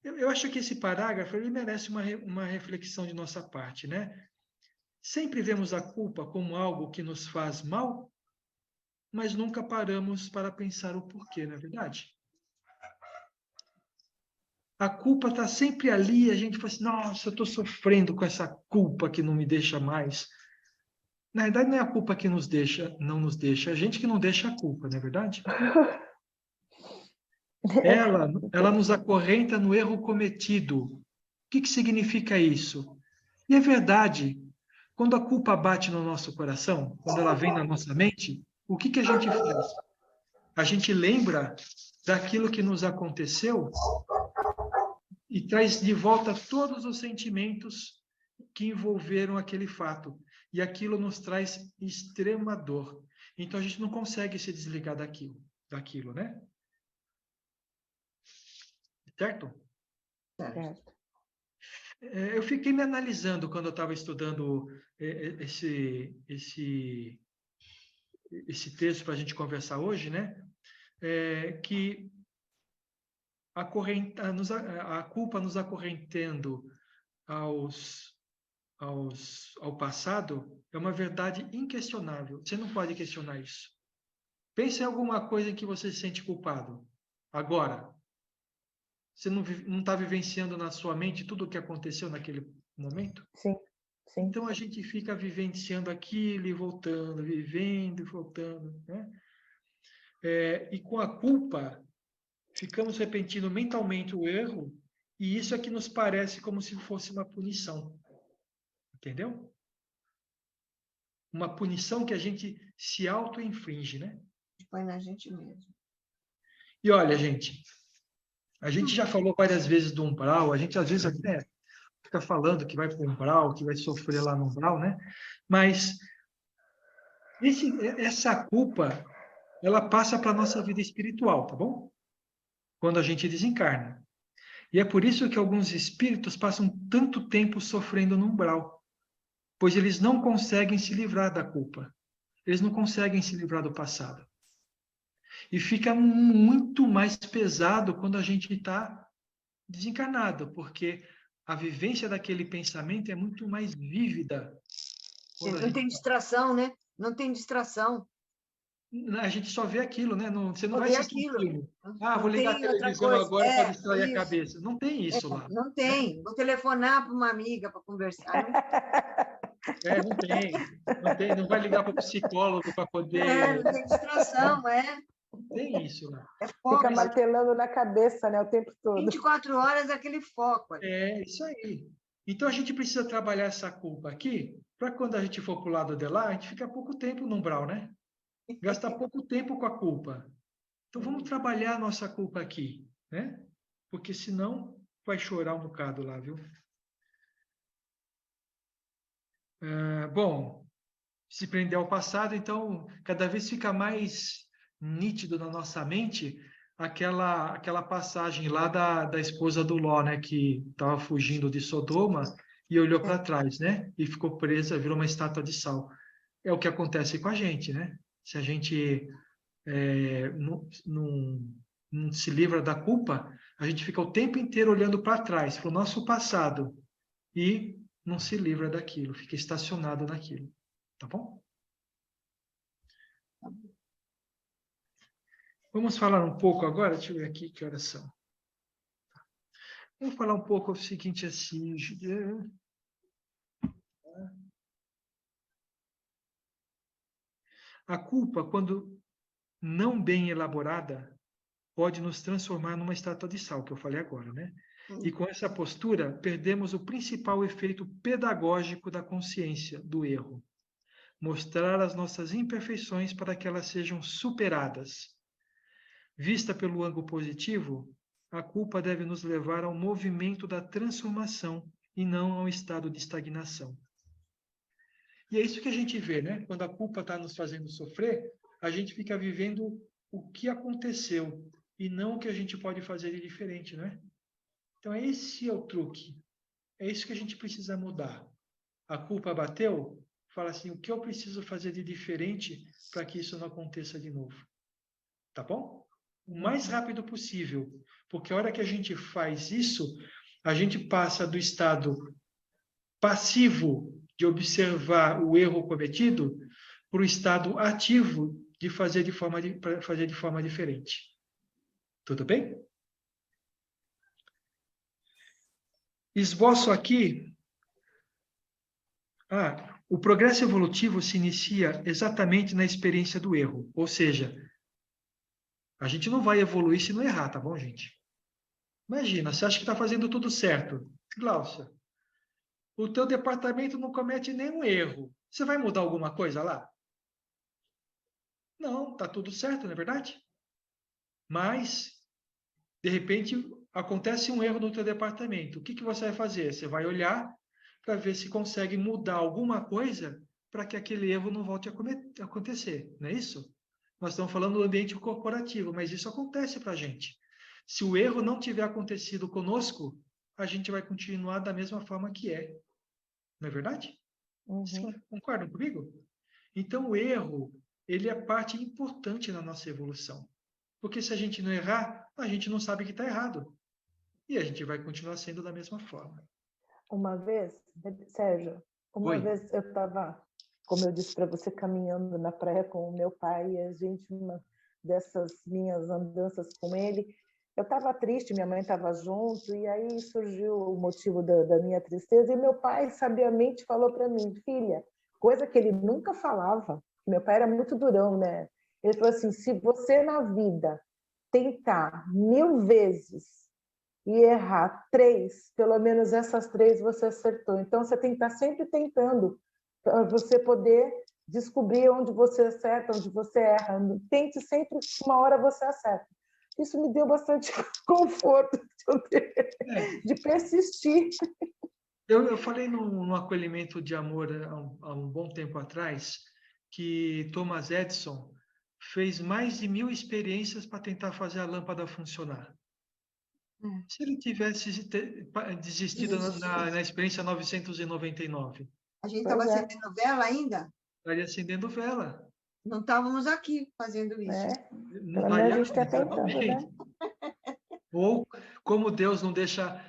Eu acho que esse parágrafo ele merece uma reflexão de nossa parte, né? Sempre vemos a culpa como algo que nos faz mal, mas nunca paramos para pensar o porquê, não é verdade? A culpa está sempre ali, a gente fala assim, nossa, eu estou sofrendo com essa culpa que não me deixa mais. Na verdade, não é a culpa que não nos deixa, é a gente que não deixa a culpa, não é verdade? Ela nos acorrenta no erro cometido. O que significa isso? E é verdade, quando a culpa bate no nosso coração, quando ela vem na nossa mente, o que a gente faz? A gente lembra daquilo que nos aconteceu e traz de volta todos os sentimentos que envolveram aquele fato. E aquilo nos traz extrema dor. Então a gente não consegue se desligar daquilo, né? Certo? Certo. Eu fiquei me analisando quando eu estava estudando esse texto para a gente conversar hoje, né? Que a culpa nos acorrentando ao passado é uma verdade inquestionável. Você não pode questionar isso. Pense em alguma coisa em que você se sente culpado. Agora, você não está vivenciando na sua mente tudo o que aconteceu naquele momento? Sim, sim. Então a gente fica vivenciando aquilo e voltando, vivendo e voltando, né? E com a culpa, ficamos repetindo mentalmente o erro, e isso é que nos parece como se fosse uma punição. Entendeu? Uma punição que a gente se auto-inflige, né? Põe na gente mesmo. E olha, gente, a gente já falou várias vezes do umbral, a gente às vezes até fica falando que vai para o umbral, que vai sofrer lá no umbral, né? Mas essa culpa, ela passa para a nossa vida espiritual, tá bom? Quando a gente desencarna. E é por isso que alguns espíritos passam tanto tempo sofrendo no umbral, pois eles não conseguem se livrar da culpa. Eles não conseguem se livrar do passado. E fica muito mais pesado quando a gente está desencarnado, porque a vivência daquele pensamento é muito mais vívida. Não tem distração, né? Não tem distração. A gente só vê aquilo, né? Você não vai Vê assistir aquilo. um filme. Não Vou ligar a tem outra televisão coisa. agora para distrair a Isso. cabeça. Não tem isso lá. Não tem. Vou telefonar para uma amiga para conversar. Não tem. Não tem. Não vai ligar para o psicólogo para poder. Não tem distração, Não tem isso lá. Fica martelando na cabeça, né, o tempo todo. 24 horas aquele foco. Isso aí. Então a gente precisa trabalhar essa culpa aqui, para quando a gente for para o lado de lá, a gente fica pouco tempo no umbral, né? Gasta pouco tempo com a culpa. Então vamos trabalhar a nossa culpa aqui, né? Porque senão vai chorar um bocado lá, viu? Bom, se prender ao passado, então cada vez fica mais nítido na nossa mente aquela passagem lá da esposa do Ló, né? Que estava fugindo de Sodoma e olhou para trás, né? E ficou presa, virou uma estátua de sal. É o que acontece com a gente, né? Se a gente não se livra da culpa, a gente fica o tempo inteiro olhando para trás, para o nosso passado, e não se livra daquilo, fica estacionado naquilo. Tá bom? Vamos falar um pouco agora, deixa eu ver aqui que horas são. Vamos falar um pouco o seguinte assim. A culpa, quando não bem elaborada, pode nos transformar numa estátua de sal, que eu falei agora, né? E com essa postura, perdemos o principal efeito pedagógico da consciência do erro. Mostrar as nossas imperfeições para que elas sejam superadas. Vista pelo ângulo positivo, a culpa deve nos levar ao movimento da transformação e não ao estado de estagnação. E é isso que a gente vê, né? Quando a culpa está nos fazendo sofrer, a gente fica vivendo o que aconteceu e não o que a gente pode fazer de diferente, né? Então, esse é o truque. É isso que a gente precisa mudar. A culpa bateu? Fala assim, o que eu preciso fazer de diferente para que isso não aconteça de novo? Tá bom? O mais rápido possível. Porque a hora que a gente faz isso, a gente passa do estado passivo de observar o erro cometido para o estado ativo de fazer de forma diferente. Tudo bem? Esboço aqui. O progresso evolutivo se inicia exatamente na experiência do erro. Ou seja, a gente não vai evoluir se não errar, tá bom, gente? Imagina, você acha que está fazendo tudo certo. Glaucia, o teu departamento não comete nenhum erro. Você vai mudar alguma coisa lá? Não, está tudo certo, não é verdade? Mas, de repente, acontece um erro no teu departamento. O que você vai fazer? Você vai olhar para ver se consegue mudar alguma coisa para que aquele erro não volte a acontecer, não é isso? Nós estamos falando do ambiente corporativo, mas isso acontece para a gente. Se o erro não tiver acontecido conosco, a gente vai continuar da mesma forma que é. Não é verdade? Vocês concordam comigo? Então, o erro, ele é parte importante na nossa evolução. Porque se a gente não errar, a gente não sabe que está errado. E a gente vai continuar sendo da mesma forma. Uma vez, Sérgio, Oi. vez eu estava, como eu disse para você, caminhando na praia com o meu pai, e a gente, uma dessas minhas andanças com ele, eu estava triste, minha mãe estava junto, e aí surgiu o motivo da minha tristeza, e meu pai sabiamente falou para mim, filha, coisa que ele nunca falava, meu pai era muito durão, né? Ele falou assim, se você na vida tentar 1000 vezes e errar 3, pelo menos essas 3 você acertou. Então, você tem que estar sempre tentando para você poder descobrir onde você acerta, onde você erra. Tente sempre, uma hora você acerta. Isso me deu bastante conforto de persistir. Eu falei no acolhimento de amor há um bom tempo atrás que Thomas Edison fez mais de 1000 experiências para tentar fazer a lâmpada funcionar. Se ele tivesse desistido na experiência 999, A gente estava acendendo vela ainda? estaria acendendo vela. Não estávamos aqui fazendo isso. Pelo menos a gente está tentando, né? Ou como Deus não deixa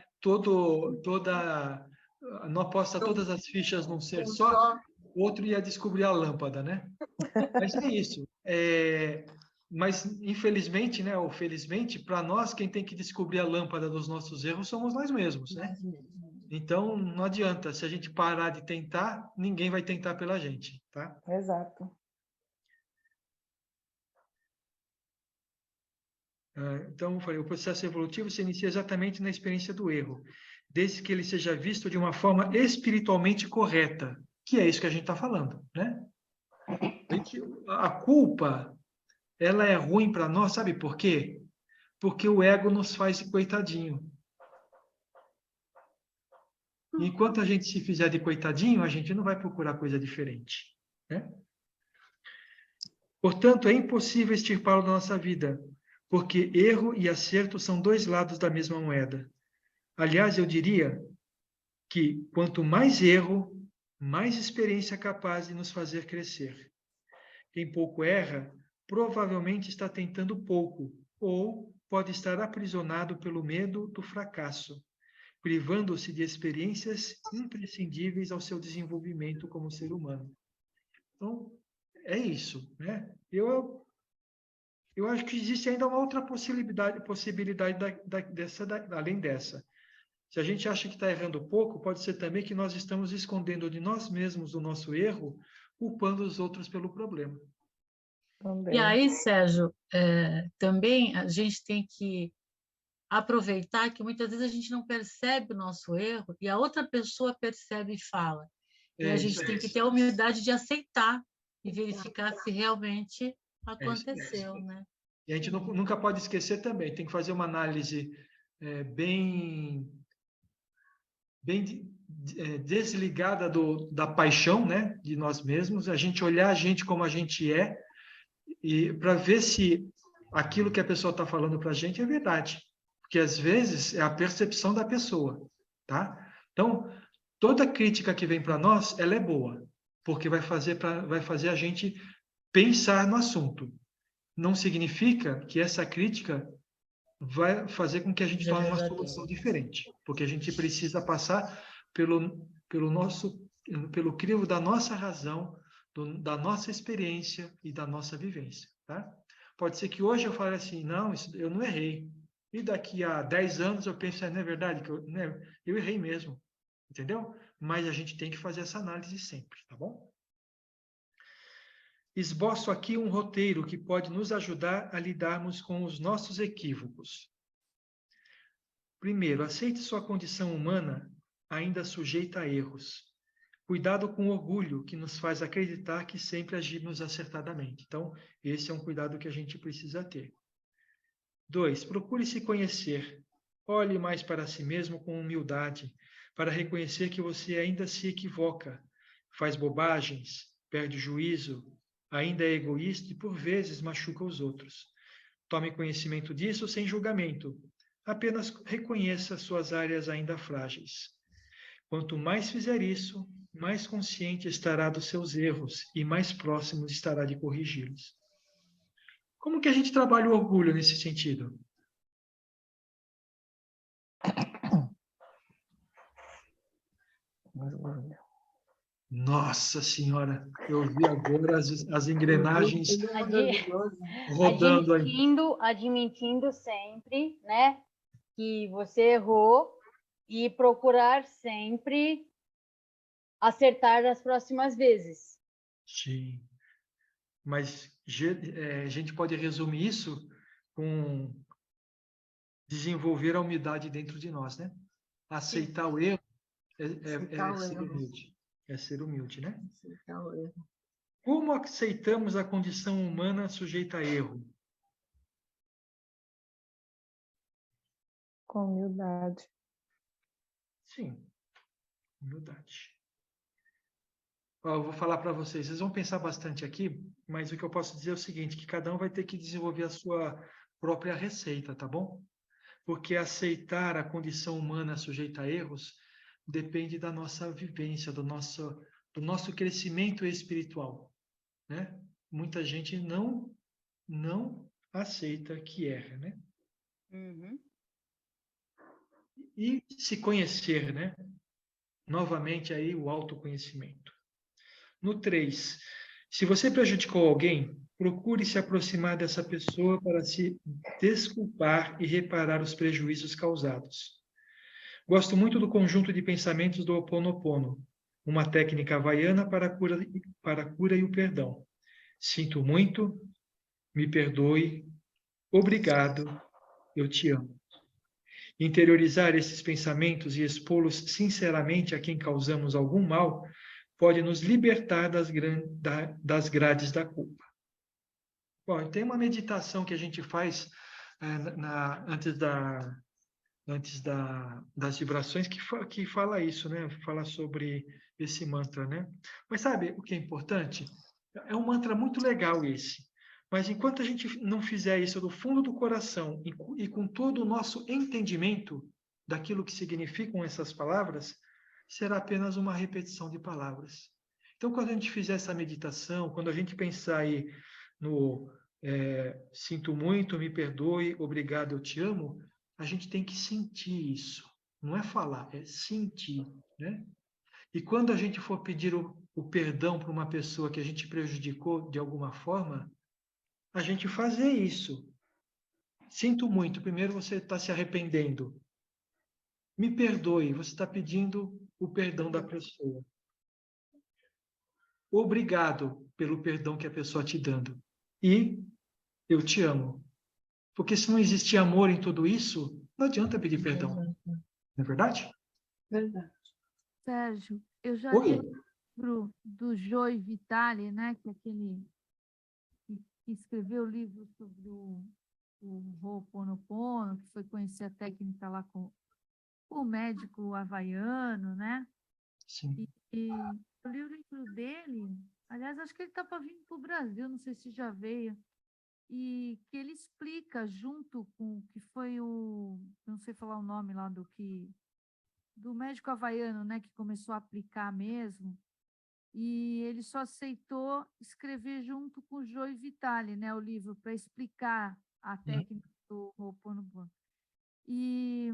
não aposta todas as fichas num ser só, o outro ia descobrir a lâmpada, né? Mas é isso. Mas, infelizmente, né, ou felizmente, para nós, quem tem que descobrir a lâmpada dos nossos erros somos nós mesmos, né? Então, não adianta. Se a gente parar de tentar, ninguém vai tentar pela gente, tá? Exato. Então, eu falei, o processo evolutivo se inicia exatamente na experiência do erro, desde que ele seja visto de uma forma espiritualmente correta, que é isso que a gente está falando, né? A culpa, ela é ruim para nós, sabe por quê? Porque o ego nos faz de coitadinho. Enquanto a gente se fizer de coitadinho, a gente não vai procurar coisa diferente, né? Portanto, é impossível extirpá-lo da nossa vida, porque erro e acerto são 2 lados da mesma moeda. Aliás, eu diria que quanto mais erro, mais experiência capaz de nos fazer crescer. Quem pouco erra, provavelmente está tentando pouco, ou pode estar aprisionado pelo medo do fracasso, privando-se de experiências imprescindíveis ao seu desenvolvimento como ser humano. Então, é isso, né? Eu acho que existe ainda uma outra possibilidade além dessa. Se a gente acha que está errando pouco, pode ser também que nós estamos escondendo de nós mesmos o nosso erro, culpando os outros pelo problema. E aí, Sérgio, também a gente tem que aproveitar que muitas vezes a gente não percebe o nosso erro e a outra pessoa percebe e fala. E a gente tem que ter a humildade de aceitar e verificar se realmente aconteceu, né? E a gente nunca pode esquecer também, tem que fazer uma análise bem desligada da paixão, né, de nós mesmos, a gente olhar a gente como a gente é, e para ver se aquilo que a pessoa está falando para a gente é verdade. Porque, às vezes, é a percepção da pessoa, tá? Então, toda crítica que vem para nós, ela é boa, porque vai fazer a gente pensar no assunto. Não significa que essa crítica vai fazer com que a gente tome uma solução diferente, porque a gente precisa passar pelo crivo da nossa razão, da nossa experiência e da nossa vivência, tá? Pode ser que hoje eu fale assim, não, eu não errei. E daqui a 10 anos eu penso, não é verdade que eu errei mesmo. Entendeu? Mas a gente tem que fazer essa análise sempre, tá bom? Esboço aqui um roteiro que pode nos ajudar a lidarmos com os nossos equívocos. Primeiro, aceite sua condição humana ainda sujeita a erros. Cuidado com o orgulho, que nos faz acreditar que sempre agimos acertadamente. Então, esse é um cuidado que a gente precisa ter. 2, procure se conhecer. Olhe mais para si mesmo com humildade, para reconhecer que você ainda se equivoca, faz bobagens, perde o juízo, ainda é egoísta e, por vezes, machuca os outros. Tome conhecimento disso sem julgamento. Apenas reconheça suas áreas ainda frágeis. Quanto mais fizer isso, mais consciente estará dos seus erros e mais próximo estará de corrigi-los. Como que a gente trabalha o orgulho nesse sentido? Nossa Senhora, eu vi agora as engrenagens rodando aí. Admitindo sempre, né, que você errou e procurar sempre acertar das próximas vezes. Sim. Mas a gente pode resumir isso com desenvolver a humildade dentro de nós, né? Aceitar o erro é ser humilde. É ser humilde, né? Aceitar o erro. Como aceitamos a condição humana sujeita a erro? Com humildade. Sim, humildade. Ó, eu vou falar para vocês, vocês vão pensar bastante aqui, mas o que eu posso dizer é o seguinte, que cada um vai ter que desenvolver a sua própria receita, tá bom? Porque aceitar a condição humana sujeita a erros depende da nossa vivência, do nosso crescimento espiritual, né? Muita gente não aceita que erra, né? Uhum. E se conhecer, né? Novamente aí o autoconhecimento. No 3, se você prejudicou alguém, procure se aproximar dessa pessoa para se desculpar e reparar os prejuízos causados. Gosto muito do conjunto de pensamentos do Ho Oponopono, uma técnica havaiana para a cura e o perdão. Sinto muito, me perdoe, obrigado, eu te amo. Interiorizar esses pensamentos e expô-los sinceramente a quem causamos algum mal pode nos libertar das grades da culpa. Bom, tem uma meditação que a gente faz antes das vibrações que fala isso, né? Fala sobre esse mantra, né? Mas sabe o que é importante? É um mantra muito legal esse. Mas enquanto a gente não fizer isso do fundo do coração e com todo o nosso entendimento daquilo que significam essas palavras, será apenas uma repetição de palavras. Então, quando a gente fizer essa meditação, quando a gente pensar aí no sinto muito, me perdoe, obrigado, eu te amo, a gente tem que sentir isso. Não é falar, é sentir, né? E quando a gente for pedir o perdão para uma pessoa que a gente prejudicou de alguma forma, a gente fazer isso. Sinto muito, primeiro você está se arrependendo. Me perdoe, você está pedindo o perdão da pessoa. Obrigado pelo perdão que a pessoa está te dando. E eu te amo. Porque se não existir amor em tudo isso, não adianta pedir perdão. Não é verdade? Verdade. Sérgio, eu já Oi? li o livro do Joy Vitale, né, que é aquele que escreveu o livro sobre o Ho'oponopono, que foi conhecer a técnica lá com o médico havaiano, né? Sim. E eu li o livro dele, aliás, acho que ele está para vir para o Brasil, não sei se já veio, e que ele explica junto com o que foi não sei falar o nome lá do médico havaiano, né, que começou a aplicar mesmo, e ele só aceitou escrever junto com o Joy Vitale, né, o livro, para explicar a técnica do Ho'oponopono. E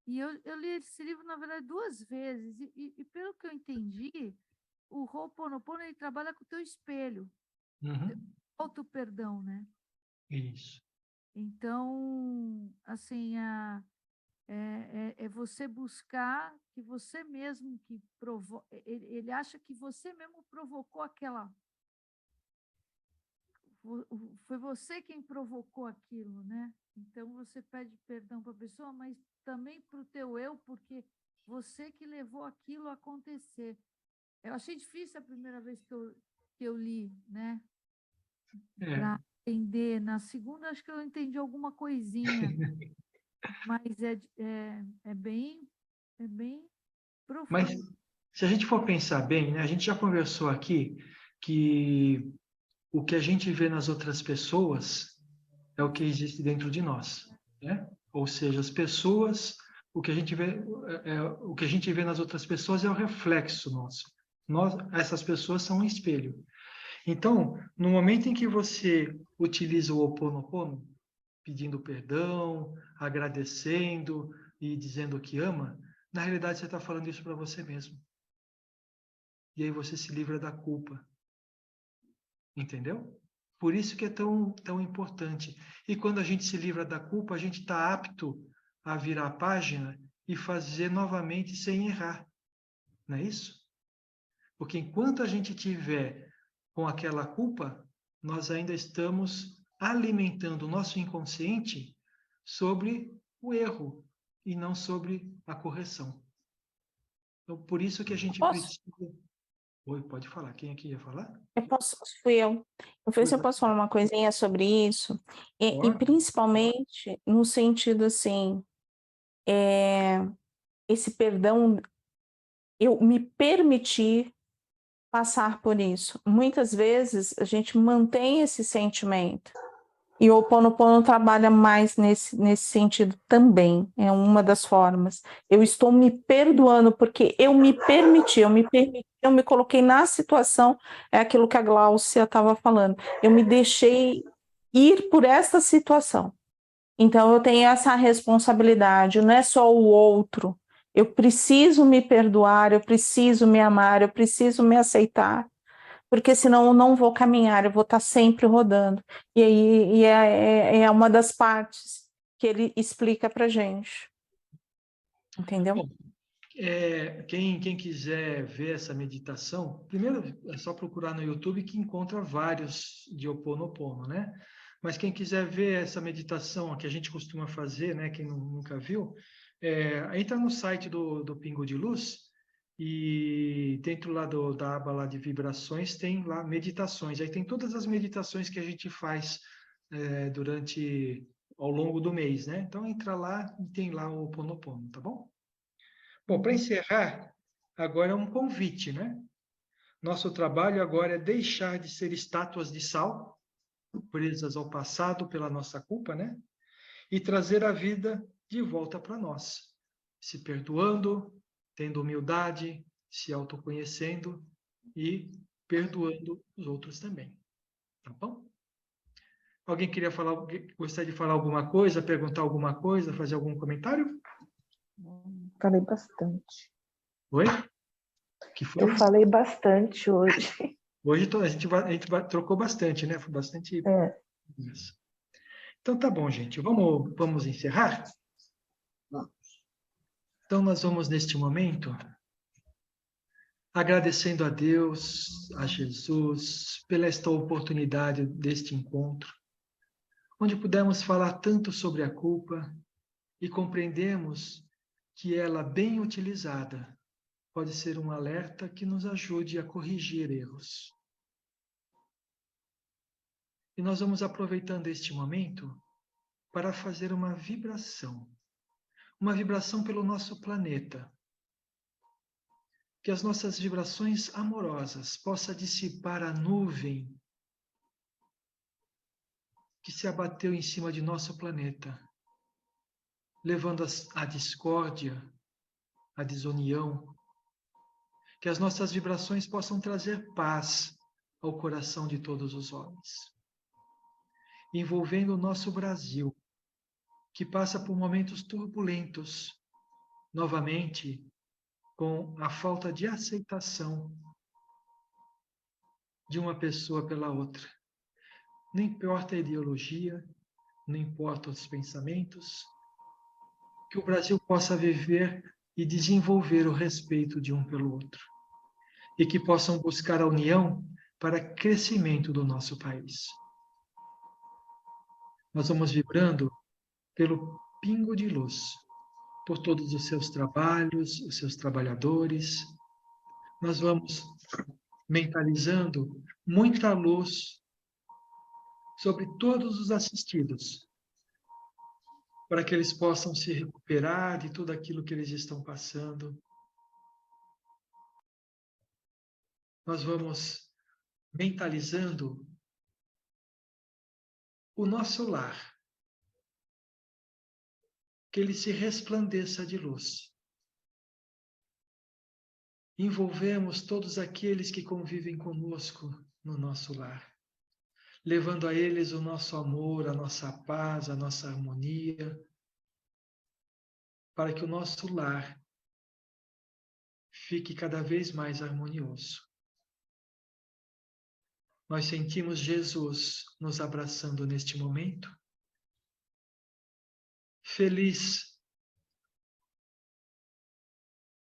eu li esse livro, na verdade, 2 vezes, e pelo que eu entendi, o Ho'oponopono, ele trabalha com o teu espelho, auto-perdão, né? Isso. Então, assim, você buscar que você mesmo que ele acha que você mesmo provocou aquela. Foi você quem provocou aquilo, né? Então você pede perdão para a pessoa, mas também para o teu eu, porque você que levou aquilo a acontecer. Eu achei difícil a primeira vez que eu li, né? Para entender. Na segunda, acho que eu entendi alguma coisinha, mas é bem profundo. Mas se a gente for pensar bem, né, a gente já conversou aqui que o que a gente vê nas outras pessoas é o que existe dentro de nós, né? Ou seja, as pessoas, o que a gente vê, o que a gente vê nas outras pessoas é o reflexo nosso. Essas pessoas são um espelho. Então, no momento em que você utiliza o Ho Oponopono, pedindo perdão, agradecendo e dizendo que ama, na realidade você está falando isso para você mesmo. E aí você se livra da culpa. Entendeu? Por isso que é tão importante. E quando a gente se livra da culpa, a gente está apto a virar a página e fazer novamente sem errar. Não é isso? Porque enquanto a gente tiver com aquela culpa, nós ainda estamos alimentando o nosso inconsciente sobre o erro e não sobre a correção. Então, por isso que a gente precisa... Oi, pode falar. Quem aqui ia falar? Fui eu. Eu falei se eu posso falar uma coisinha sobre isso, e principalmente no sentido assim, esse perdão, eu me permitir passar por isso. Muitas vezes a gente mantém esse sentimento. E o Ho Oponopono trabalha mais nesse sentido também, é uma das formas. Eu estou me perdoando porque eu me permiti, eu me coloquei na situação, é aquilo que a Gláucia estava falando, eu me deixei ir por essa situação. Então eu tenho essa responsabilidade, não é só o outro, eu preciso me perdoar, eu preciso me amar, eu preciso me aceitar, porque senão eu não vou caminhar, eu vou estar sempre rodando. E aí é uma das partes que ele explica para gente. Entendeu? Bom, quem quiser ver essa meditação, primeiro é só procurar no YouTube que encontra vários de Ho Oponopono, né? Mas quem quiser ver essa meditação que a gente costuma fazer, né? Quem nunca viu, entra no site do Pingo de Luz e dentro lá da aba lá de vibrações tem lá meditações. Aí tem todas as meditações que a gente faz ao longo do mês, né? Então entra lá e tem lá o Ho Oponopono, tá bom? Bom, para encerrar, agora é um convite, né? Nosso trabalho agora é deixar de ser estátuas de sal, presas ao passado pela nossa culpa, né? E trazer a vida de volta para nós, se perdoando, tendo humildade, se autoconhecendo e perdoando os outros também. Tá bom? Alguém gostaria de falar alguma coisa, perguntar alguma coisa, fazer algum comentário? Falei bastante. Oi? Que foi? Eu falei bastante hoje. Hoje a gente trocou bastante, né? Foi bastante. Então tá bom, gente. Vamos encerrar? Então nós vamos, neste momento, agradecendo a Deus, a Jesus, pela esta oportunidade deste encontro, onde pudemos falar tanto sobre a culpa e compreendemos que ela, bem utilizada, pode ser um alerta que nos ajude a corrigir erros. E nós vamos aproveitando este momento para fazer uma vibração pelo nosso planeta. Que as nossas vibrações amorosas possam dissipar a nuvem que se abateu em cima de nosso planeta, levando à discórdia, à desunião. Que as nossas vibrações possam trazer paz ao coração de todos os homens. Envolvendo o nosso Brasil, que passa por momentos turbulentos, novamente, com a falta de aceitação de uma pessoa pela outra. Não importa a ideologia, não importa os pensamentos, que o Brasil possa viver e desenvolver o respeito de um pelo outro, e que possam buscar a união para crescimento do nosso país. Nós vamos vibrando pelo pingo de luz, por todos os seus trabalhos, os seus trabalhadores. Nós vamos mentalizando muita luz sobre todos os assistidos, para que eles possam se recuperar de tudo aquilo que eles estão passando. Nós vamos mentalizando o nosso lar, que ele se resplandeça de luz. Envolvemos todos aqueles que convivem conosco no nosso lar, levando a eles o nosso amor, a nossa paz, a nossa harmonia, para que o nosso lar fique cada vez mais harmonioso. Nós sentimos Jesus nos abraçando neste momento, feliz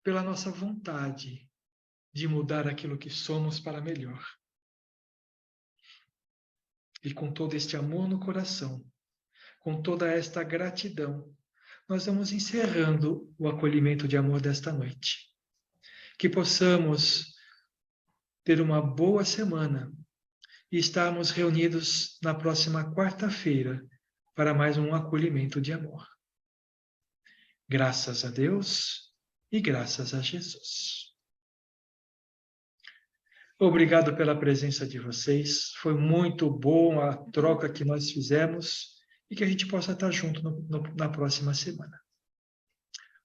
pela nossa vontade de mudar aquilo que somos para melhor. E com todo este amor no coração, com toda esta gratidão, nós vamos encerrando o acolhimento de amor desta noite. Que possamos ter uma boa semana e estarmos reunidos na próxima quarta-feira para mais um acolhimento de amor. Graças a Deus e graças a Jesus. Obrigado pela presença de vocês. Foi muito bom a troca que nós fizemos e que a gente possa estar junto na próxima semana.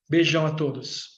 Beijão a todos.